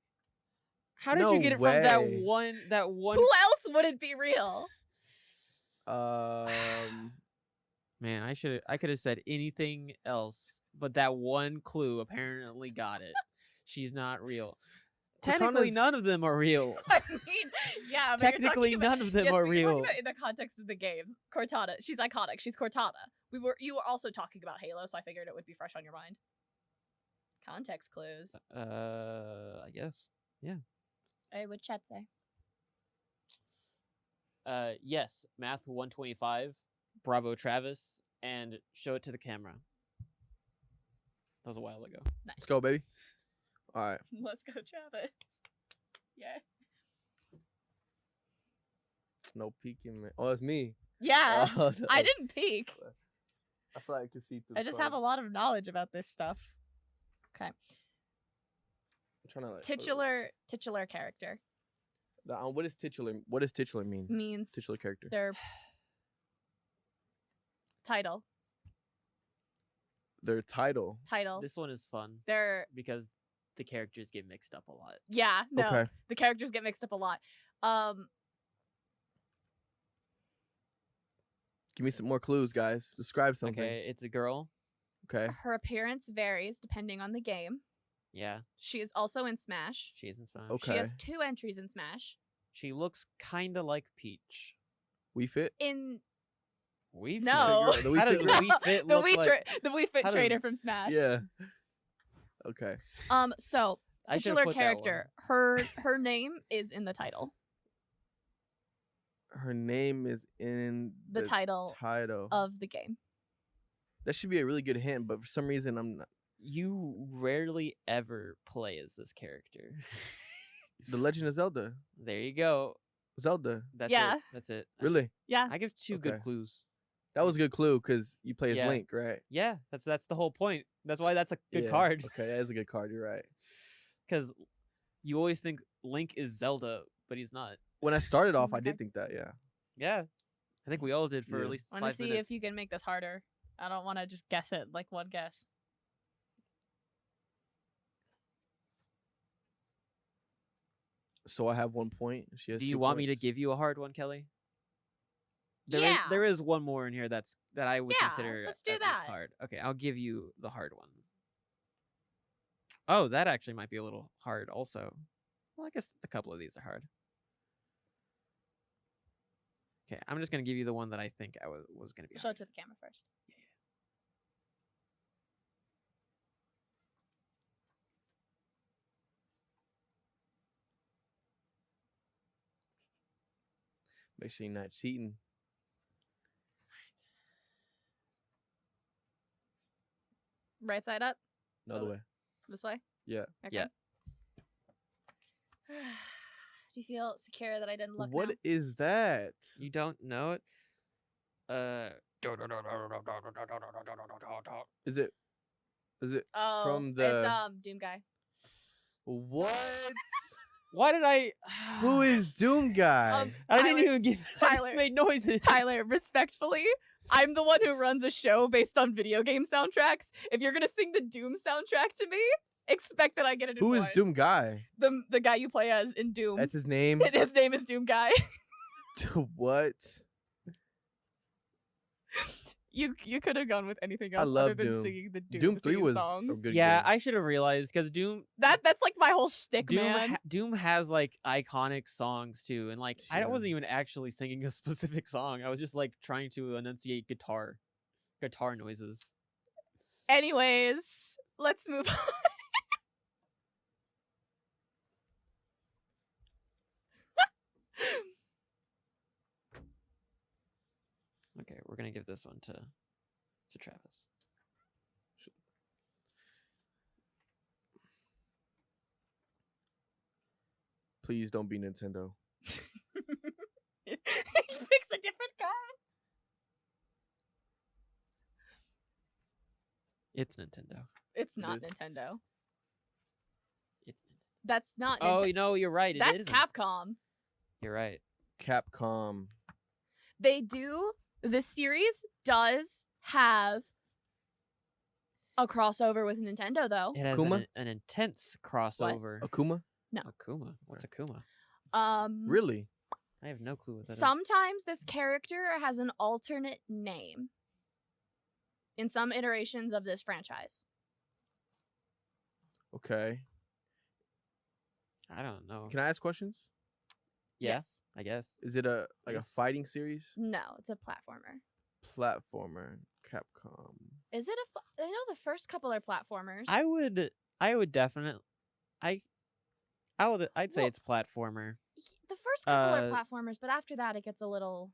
How did No you get it from that way. one? That one. Who else would it be real? Man, I could have said anything else, but that one clue apparently got it. She's not real. Technically, Cortana's- none of them are real. I mean, yeah, but Technically, you're talking about, none of them yes, are but you're talking real. about in the context of the games. Cortana, she's iconic. She's Cortana. You were also talking about Halo, so I figured it would be fresh on your mind. Context clues. I guess. Hey, what'd Chet say? Yes, Math 125. Bravo, Travis, and show it to the camera. That was a while ago. Let's go, baby. All right. Let's go, Travis. Yeah. No peeking, man. Oh, it's me. Yeah. Oh, I didn't peek. I feel like I could see through. I just have a lot of knowledge about this stuff. Okay. I'm trying to like. Titular character What is titular? What does titular mean? means Titular character. their title. Their title. This one is fun Their because the characters get mixed up a lot. yeah, no. Okay. The characters get mixed up a lot. Give me some more clues, guys. Describe something. Okay, it's a girl. Okay. Her appearance varies depending on the game. Yeah, She is also in Smash. she is in Smash. Okay. She has 2 entries in Smash. She looks kind of like Peach. We fit. In We No. The Wii How does Fit the girl. Wii Fit the look Wii like? the Wii Fit how does- trainer from Smash. Yeah. Okay. So I should've titular put that character. Her name is in the title. Her name is in The title title. of the game. That should be a really good hint, but for some reason I'm not. You rarely ever play as this character. The Legend of Zelda. There you go. Zelda. That's Yeah. it. That's it. Really? Yeah. I give 2 good Okay. clues. That was a good clue because you play as Yeah. Link, right? Yeah, that's the whole point. That's why that's a good Yeah. card. Okay, that is a good card. You're right. Because you always think Link is Zelda, but he's not. When I started off, I Okay. did think that. Yeah. Yeah, I think we all did for Yeah. at least I want to 5 see minutes. if you can make this harder. I don't want to just guess it like one guess. So I have 1 point. She has. Do 2 you want me to points. give you a hard one, Kelly? Yeah. There is one more in here that I would Yeah, consider let's do at least that. hard. Okay, I'll give you the hard one. Oh, that actually might be a little hard also. Well, I guess a couple of these are hard. Okay, I'm just gonna give you the one that I think I was gonna be Show hard. it to the camera first. Make sure you're not cheating. Right side up. Another way. This way. Yeah. Okay. Yeah. Do you feel secure that I didn't look? What now? is that? You don't know it? Is it? Is it? Oh, from it's the- Doom Guy. What? Why did I? Who is Doom Guy? I didn't Tyler- even give. I Tyler- just made noises. Tyler, respectfully, I'm the one who runs a show based on video game soundtracks. If you're gonna sing the Doom soundtrack to me, expect that I get it. In Who is voice. Doom Guy? The guy you play as in Doom. That's his name. His name is Doom Guy. What? You could have gone with anything I else love other than Doom. singing the Doom, Doom 3 theme was song. a good Yeah, game. I should have realized because That's like my whole shtick, man. Doom has like iconic songs too, and like I Yeah. wasn't even actually singing a specific song. I was just like trying to enunciate guitar noises. Anyways, let's move on. Okay, we're gonna give this one to Travis. Please don't be Nintendo. He picks a different guy. It's Nintendo. It's It not is. Nintendo. It's That's not Oh, Nintendo. you're right. That's isn't. Capcom. You're right. Capcom. They do. The series does have a crossover with Nintendo, though. It has Kuma? an intense crossover. Akuma? No. Akuma. What's Akuma? Really? I have no clue what that is. Sometimes this character has an alternate name in some iterations of this franchise. Okay. I don't know. Can I ask questions? Yeah, Yes. I guess. Is it a Yes. fighting series? No, it's a platformer. Platformer. Capcom. Is it I know the first couple are platformers. I would definitely. I'd say Well- it's platformer. The first couple are Uh, platformers, but after that it gets a little.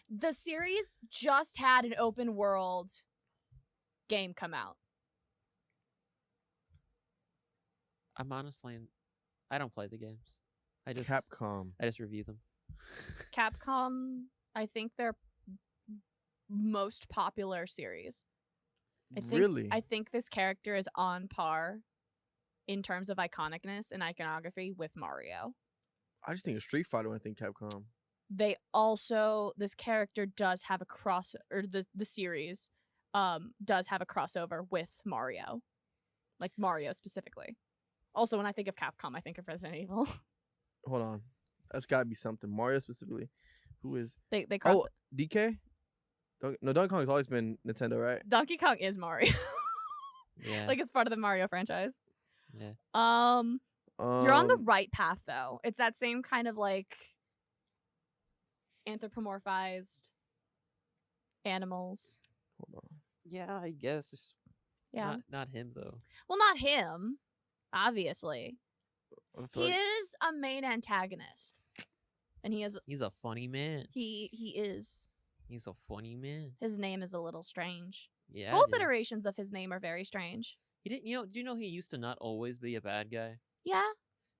The series just had an open world game come out. I'm honestly, I don't play the games. I just Capcom. review them. Capcom, I think their most popular series. Really? I think this character is on par in terms of iconicness and iconography with Mario. I just think of Street Fighter when I think Capcom. They also this character does have a the series does have a crossover with Mario. Like Mario specifically. Also when I think of Capcom, I think of Resident Evil. Hold on. That's gotta be something. Mario specifically. Who is they cross Oh, DK? No, Donkey Kong's always been Nintendo, right? Donkey Kong is Mario. Yeah. Like it's part of the Mario franchise. yeah. You're on the right path though. It's that same kind of like anthropomorphized animals. Hold on. Yeah, I guess. Yeah. Not him though. Well, not him, obviously. I feel He like- is a main antagonist. And He's a funny man. he is. He's a funny man. His name is a little strange. Yeah. Both it is. iterations of his name are very strange. He didn't. Do you know he used to not always be a bad guy? Yeah.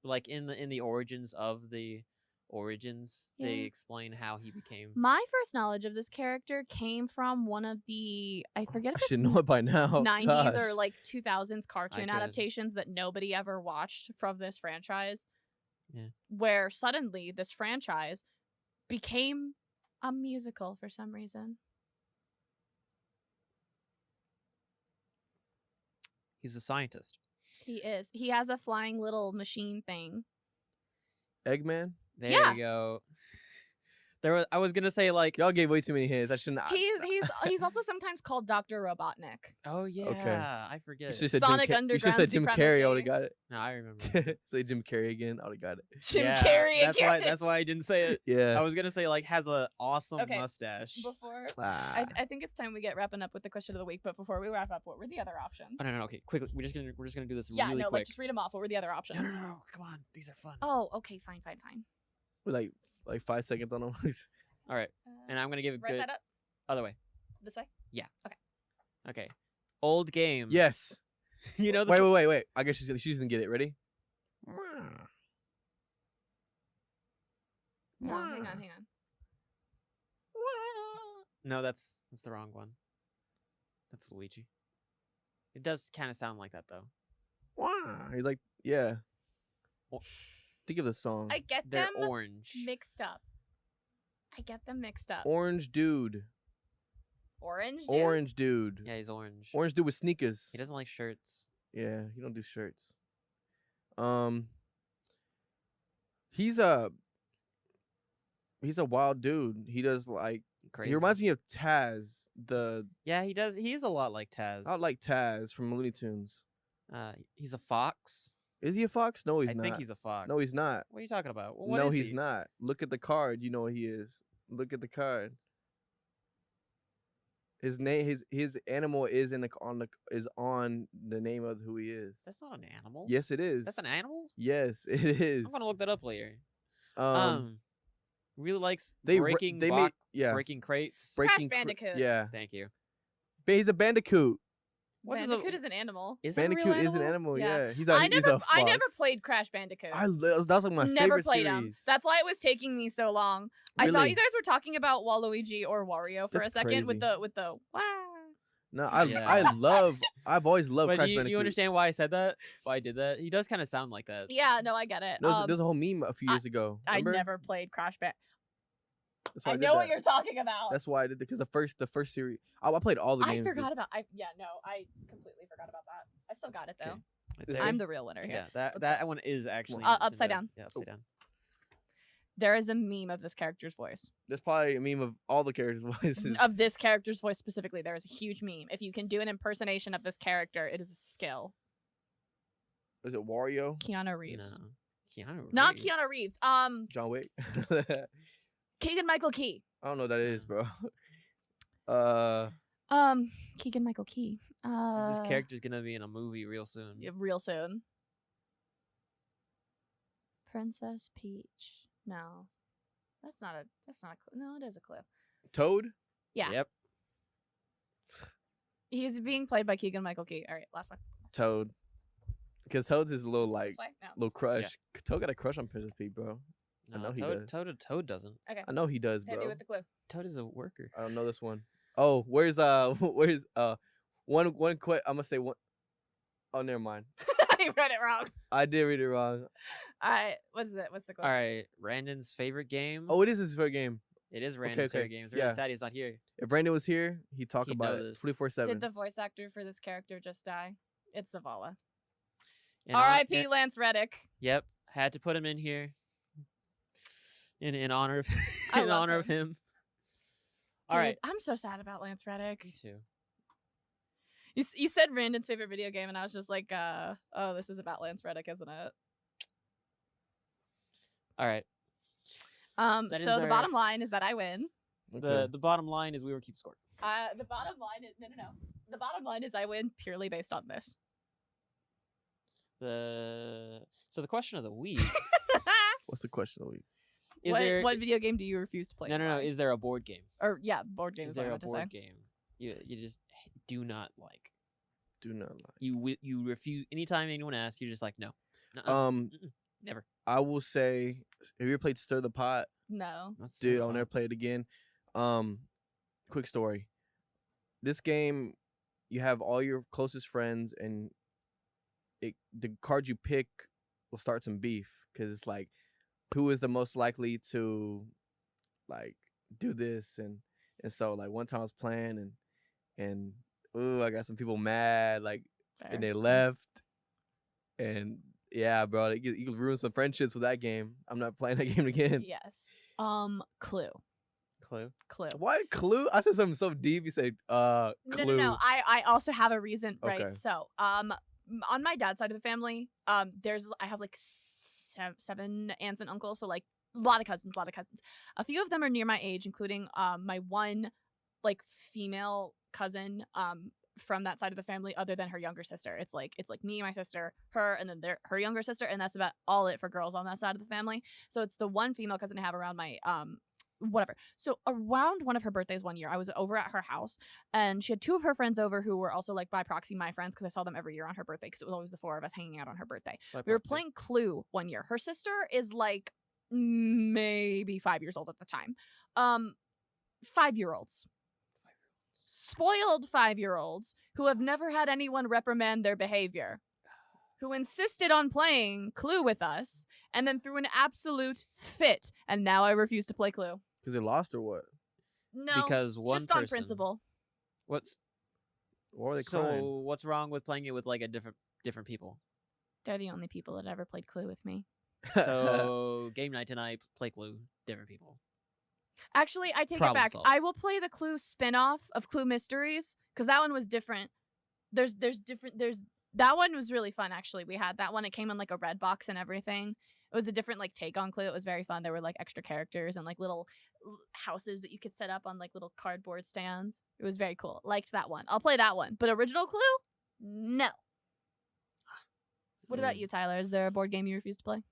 Like in the origins of the origins, they Yeah. explain how he became. My first knowledge of this character came from one of the I forget I if should it's know it by now. 90s or Gosh. like 2000s cartoon could. adaptations that nobody ever watched from this franchise. Yeah. Where suddenly this franchise became a musical for some reason. He's a scientist. He is. He has a flying little machine thing. Eggman? There Yeah. you go. I was gonna say like. Y'all gave way too many hints. I shouldn't. He's also sometimes called Dr. Robotnik. Oh yeah. I forget. You should it. have said Sonic Jim, you should have Underground said Jim Carrey. I would Supremacy. have got it. No, I remember. Say Jim Carrey again. I would have got it. Jim Yeah, Carrey That's why. again. That's why I didn't say it. Yeah. I was gonna say like has a awesome Okay. mustache. Before Ah. I think it's time we get wrapping up with the question of the week. But before we wrap up, what were the other options? Oh, no. Okay, quickly. We're just gonna do this Yeah, really no, quick. like just read them off. What were the other options? No. Come on, these are fun. Oh, okay, fine. With like 5 seconds on them. All right, and I'm gonna give a Right good side up, other way. this way. Okay, old game. Yes. You know the Wait. I guess she's gonna get it. Ready? No, hang on. No, that's the wrong one. That's Luigi. It does kind of sound like that though. He's like, yeah. Well- Think of the song. I get They're them orange. mixed up. Orange dude. Orange. Dude? Orange dude. Yeah, he's orange. Orange dude with sneakers. He doesn't like shirts. Yeah, he don't do shirts. He's a wild dude. He does like Crazy. he reminds me of Taz, Yeah, he does. He's a lot like Taz. I like Taz from Looney Tunes. He's a fox. Is he a fox? No, he's I not. think he's a fox. No, he's not. What are you talking about? Well, what No, is he's he? not. Look at the card. You know what he is. Look at the card. His name, his animal is on the name of who he is. That's not an animal. Yes, it is. That's an animal. Yes, it is. I'm gonna look that up later. Um, Really likes they breaking they box, made yeah breaking crates. Crash breaking Bandicoot. Yeah, Thank you. but he's a bandicoot. What Bandicoot is an animal. Is it a real Bandicoot is an animal? animal. Yeah. Yeah, he's I a fox. never played Crash Bandicoot. That's like my Never favorite played series. them. That's why it was taking me so long. I thought Really? you guys were talking about Waluigi or Wario for That's a second with crazy. the wow. No, Yeah. I've always loved But Crash you Bandicoot. understand why I said that? Why I did that? He does kind of sound like that. Yeah, no, I get it. There's a whole meme a few years ago. I Remember? never played Crash Bandicoot. That's why I did know what that. you're talking about. That's why I did it because the first series. I played all the games. I forgot about. I completely forgot about that. I still got it though. Okay. Right Is there. I'm the real winner here. Yeah, that Let's that go. one is actually Upside down. Yeah, upside down. There is a meme of this character's voice. There's probably a meme of all the characters' voices. Of this character's voice specifically, there is a huge meme. If you can do an impersonation of this character, it is a skill. Is it Wario? Keanu Reeves. No. Keanu Reeves. Not Keanu Reeves. John Wick? Keegan Michael Key. I don't know what that is, bro. Keegan Michael Key. This character's gonna be in a movie real soon. Real soon. Princess Peach. No. That's not a clue. No, it is a clue. Toad? Yeah. Yep. He's being played by Keegan Michael Key. All right, last one. Toad. Because Toad's his little This like way? No. little crush. Toad got a crush on Princess Peach, bro. I No, know he Toad, does. Toad doesn't. Okay. I know he does, Hit me bro. with the clue. Toad is a worker. I don't know this one. Oh, where's one quick? I'm gonna say one. Oh, never mind. You read it wrong. I did read it wrong. All right. What's the clue? All right, Randon's favorite game. Oh, it is his favorite game. It is Randon's favorite okay. game. It's really Yeah. sad he's not here. If Brandon was here, he'd talk He'd about know it this. 24/7. Did the voice actor for this character just die? It's Zavala. And R.I.P. and- Lance Reddick. Yep, had to put him in here. In honor of I in love honor of him. All Dude, right. I'm so sad about Lance Reddick. Me too. You said Brandon's favorite video game, and I was just like, oh, this is about Lance Reddick, isn't it? All right. That So is the our- bottom line is that I win. Okay. The bottom line is we were keep score. The bottom line is no. The bottom line is I win purely based on this. So the question of the week What's the question of the week? is what, there what video game do you refuse to play? no. Why? Is there a board game? Or yeah, board game Is is what I there a meant to say. board game you just do not like? Do not lie. You refuse anytime anyone asks. You're just like no. Nuh-uh. Never. I will say, have you ever played Stir the Pot? No. Not so Dude, I'll fun. never play it again. Quick story. This game, you have all your closest friends, and the card you pick will start some beef because it's like, who is the most likely to, like, do this and so like one time I was playing and I got some people mad like Fair. and they left and yeah, bro, you can ruin some friendships with that game. I'm not playing that game again. Yes. Clue. Clue. What Clue? I said something so deep. You said Clue. No. I also have a reason, right? Okay. So, on my dad's side of the family, I have like 7 aunts and uncles, so like a lot of cousins. A few of them are near my age, including my one like female cousin from that side of the family, other than her younger sister. It's like me, my sister, her, and then her younger sister, and that's about all it for girls on that side of the family. So it's the one female cousin I have around my whatever. So around one of her birthdays one year, I was over at her house, and she had 2 of her friends over who were also like by proxy my friends because I saw them every year on her birthday because it was always the 4 of us hanging out on her birthday. We were playing Clue one year. Her sister is like maybe 5 years old at the time. 5-year-olds. Spoiled 5-year-olds who have never had anyone reprimand their behavior, who insisted on playing Clue with us and then threw an absolute fit, and now I refuse to play Clue. Because they lost or what? No, because one just person, on principle. What were they crying? So what's wrong with playing it with like a different people? They're the only people that ever played Clue with me. So game night tonight, play Clue, different people. Actually, I take Problem it back. solved. I will play the Clue spin-off of Clue Mysteries because that one was different. There's that one was really fun actually. We had that one. It came in like a red box and everything. It was a different like take on Clue. It was very fun. There were like extra characters and like little houses that you could set up on like little cardboard stands. It was very cool. Liked that one. I'll play that one. But original Clue? No. What about you, Tyler? Is there a board game you refuse to play?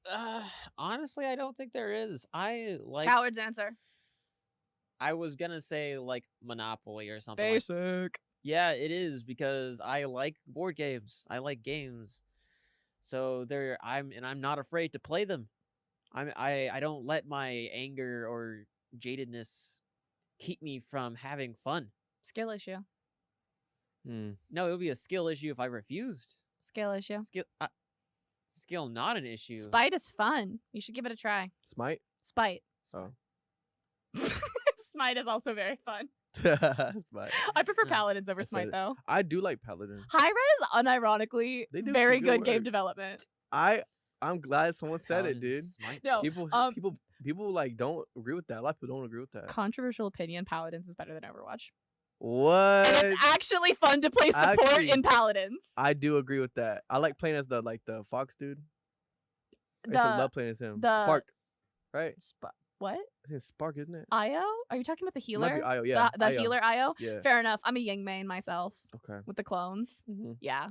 Honestly, I don't think there is. I like. Coward's answer. I was gonna say like Monopoly or something. Basic. Yeah, it is because I like board games. I like games. So I'm not afraid to play them. I don't let my anger or jadedness keep me from having fun. Skill issue. No, it would be a skill issue if I refused. Skill issue. Skill not an issue. Spite is fun. You should give it a try. Smite. Spite. Oh. Smite is also very fun. Smite. I prefer Yeah. Paladins over I said Smite it. though. I do like Paladin. Hi-Res, unironically, They do very some good good game work. development. I'm glad someone said it, dude. Paladins, Smite. No, People like don't agree with that. A lot of people don't agree with that. controversial opinion, Paladins is better than Overwatch. What? And it's actually fun to play support Actually, in Paladins. I do agree with that. I like playing as the Fox dude. I used to love playing as him. Spark, right? What? I think it's Spark, isn't it? Io? Are you talking about the It might be healer? Io, yeah. The Io. healer Io? Yeah. Fair enough. I'm a Ying main myself Okay. with the clones. Mm-hmm. Yeah.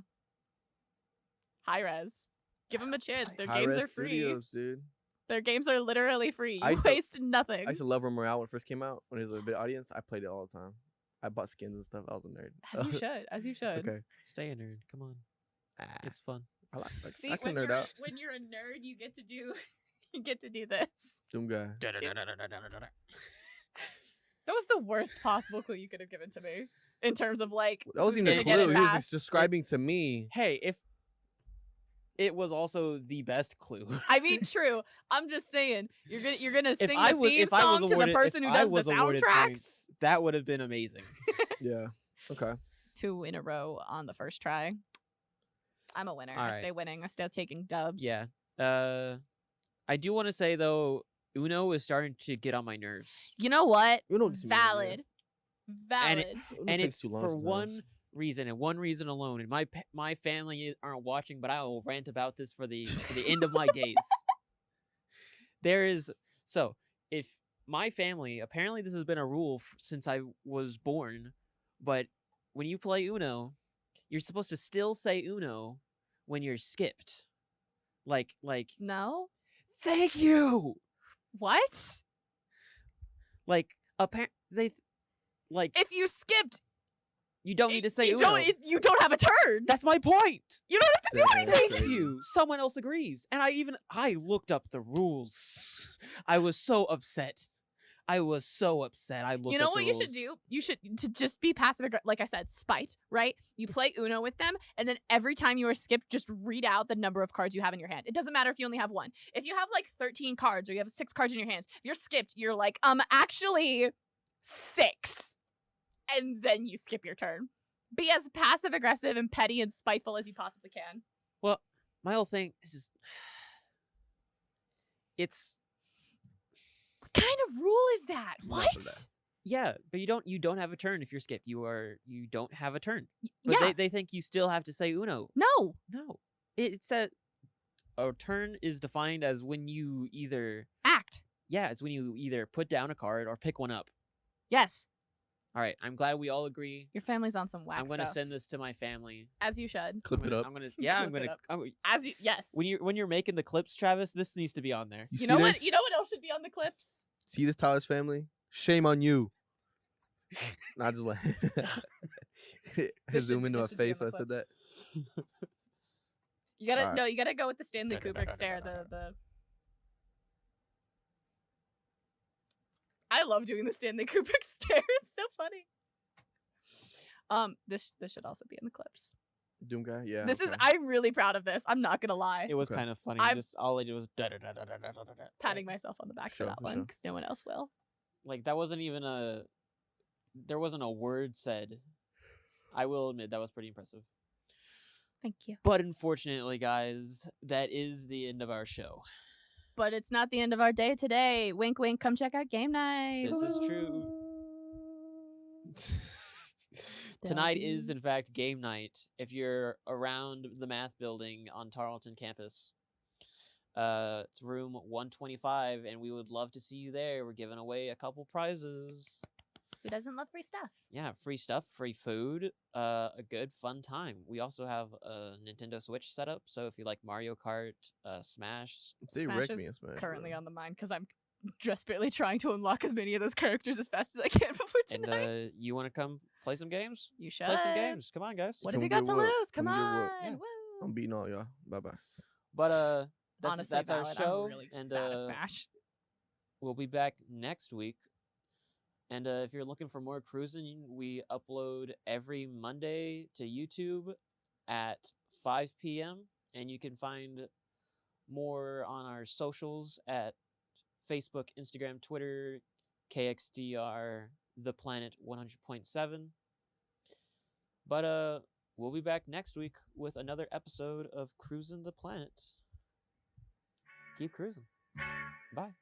Hi-Res. Give them a chance. Their Hi-Res games are free. Studios, dude. Their games are literally free. I You used to- waste nothing. I used to love Royale when it first came out. When it was a big audience, I played it all the time. I bought skins and stuff. I was a nerd. As you should. As you should. Okay. Stay a nerd. Come on. It's fun. I See, I can when nerd out. when you're a nerd, you get to do you get to do this. Doom guy. That was the worst possible clue you could have given to me in terms of like. That wasn't who's even a gonna get clue. it He was fast. describing to me. Hey, if it was also the best clue. I mean, true. I'm just saying you're gonna If sing I the was theme if I song was to the awarded, person if who I does the was awarded soundtracks. points, that would have been amazing. Yeah. Okay. 2 in a row on the first try. I'm a winner. All I right. stay winning. I stay taking dubs. Yeah. I do want to say though, Uno is starting to get on my nerves. You know what? Uno gets me weird, yeah. Valid. Valid. Uno And takes it's too long for sometimes. one reason and one reason alone. And my family aren't watching, but I will rant about this for the end of my days. If my family, apparently this has been a rule since I was born, but when you play Uno, you're supposed to still say Uno when you're skipped. Like No. thank you. What? Like they like If you skipped, you don't need to say you Uno. you don't have a turn. That's my point. You don't have to do That's anything. Thank you. Someone else agrees. And I looked up the rules. I was so upset. I looked You know up what the you should rules. do? You should to just be passive aggressive. Like I said, spite, right? You play Uno with them, and then every time you are skipped, just read out the number of cards you have in your hand. It doesn't matter if you only have one. If you have like 13 cards or you have 6 cards in your hands, if you're skipped, you're like, actually 6. And then you skip your turn. Be as passive aggressive and petty and spiteful as you possibly can. Well, my whole thing is just it's What kind of rule is that? Enough What? of that. yeah, but you don't have a turn if you're skipped. You don't have a turn. But Yeah. they think you still have to say Uno. No. No. It said a turn is defined as when you either Act. it's when you either put down a card or pick one up. Yes. All right, I'm glad we all agree. Your family's on some whack I'm going to stuff. send this to my family. As you should. Clip it up. I'm gonna Clip it up. As you yes. when you're making the clips, Travis, this needs to be on there. You see know what? this? You know what else should be on the clips? See this, Tyler's family? Shame on you. Not just like zoom into my this should be on face the when I said that. clips. You gotta Alright. you gotta go with the Stanley Kubrick stare. The I love doing the Stanley Kubrick stare. It's so funny. This should also be in the clips. Doom guy, yeah. This is okay. I'm really proud of this. I'm not gonna lie. It was Okay. kind of funny. I'm- Just all I did was da da da da da da da da. Patting myself on the back Sure, for that for one sure. because no one else will. Like that wasn't even there wasn't a word said. I will admit that was pretty impressive. Thank you. But unfortunately, guys, that is the end of our show. But it's not the end of our day today. Wink, wink. Come check out game night. This is true. Tonight is, in fact, game night. If you're around the math building on Tarleton campus, it's room 125, and we would love to see you there. We're giving away a couple prizes. Who doesn't love free stuff? Yeah, free stuff, free food, a good fun time. We also have a Nintendo Switch set up, so if you like Mario Kart, Smash, They Smash wrecked is me in Smash, currently bro. on the mind because I'm desperately trying to unlock as many of those characters as fast as I can before tonight. And you want to come play some games? You should. Play some games. Come on, guys. What Come have you get got to whooped. lose? Come Come get on. whooped. Yeah. Woo. I'm beating all y'all. Bye bye. But Honestly, that's our valid. show, I'm really and bad at Smash. we'll be back next week. And if you're looking for more cruising, we upload every Monday to YouTube at 5 p.m. And you can find more on our socials at Facebook, Instagram, Twitter, KXDR, The Planet 100.7. But we'll be back next week with another episode of Cruising the Planet. Keep cruising. Bye.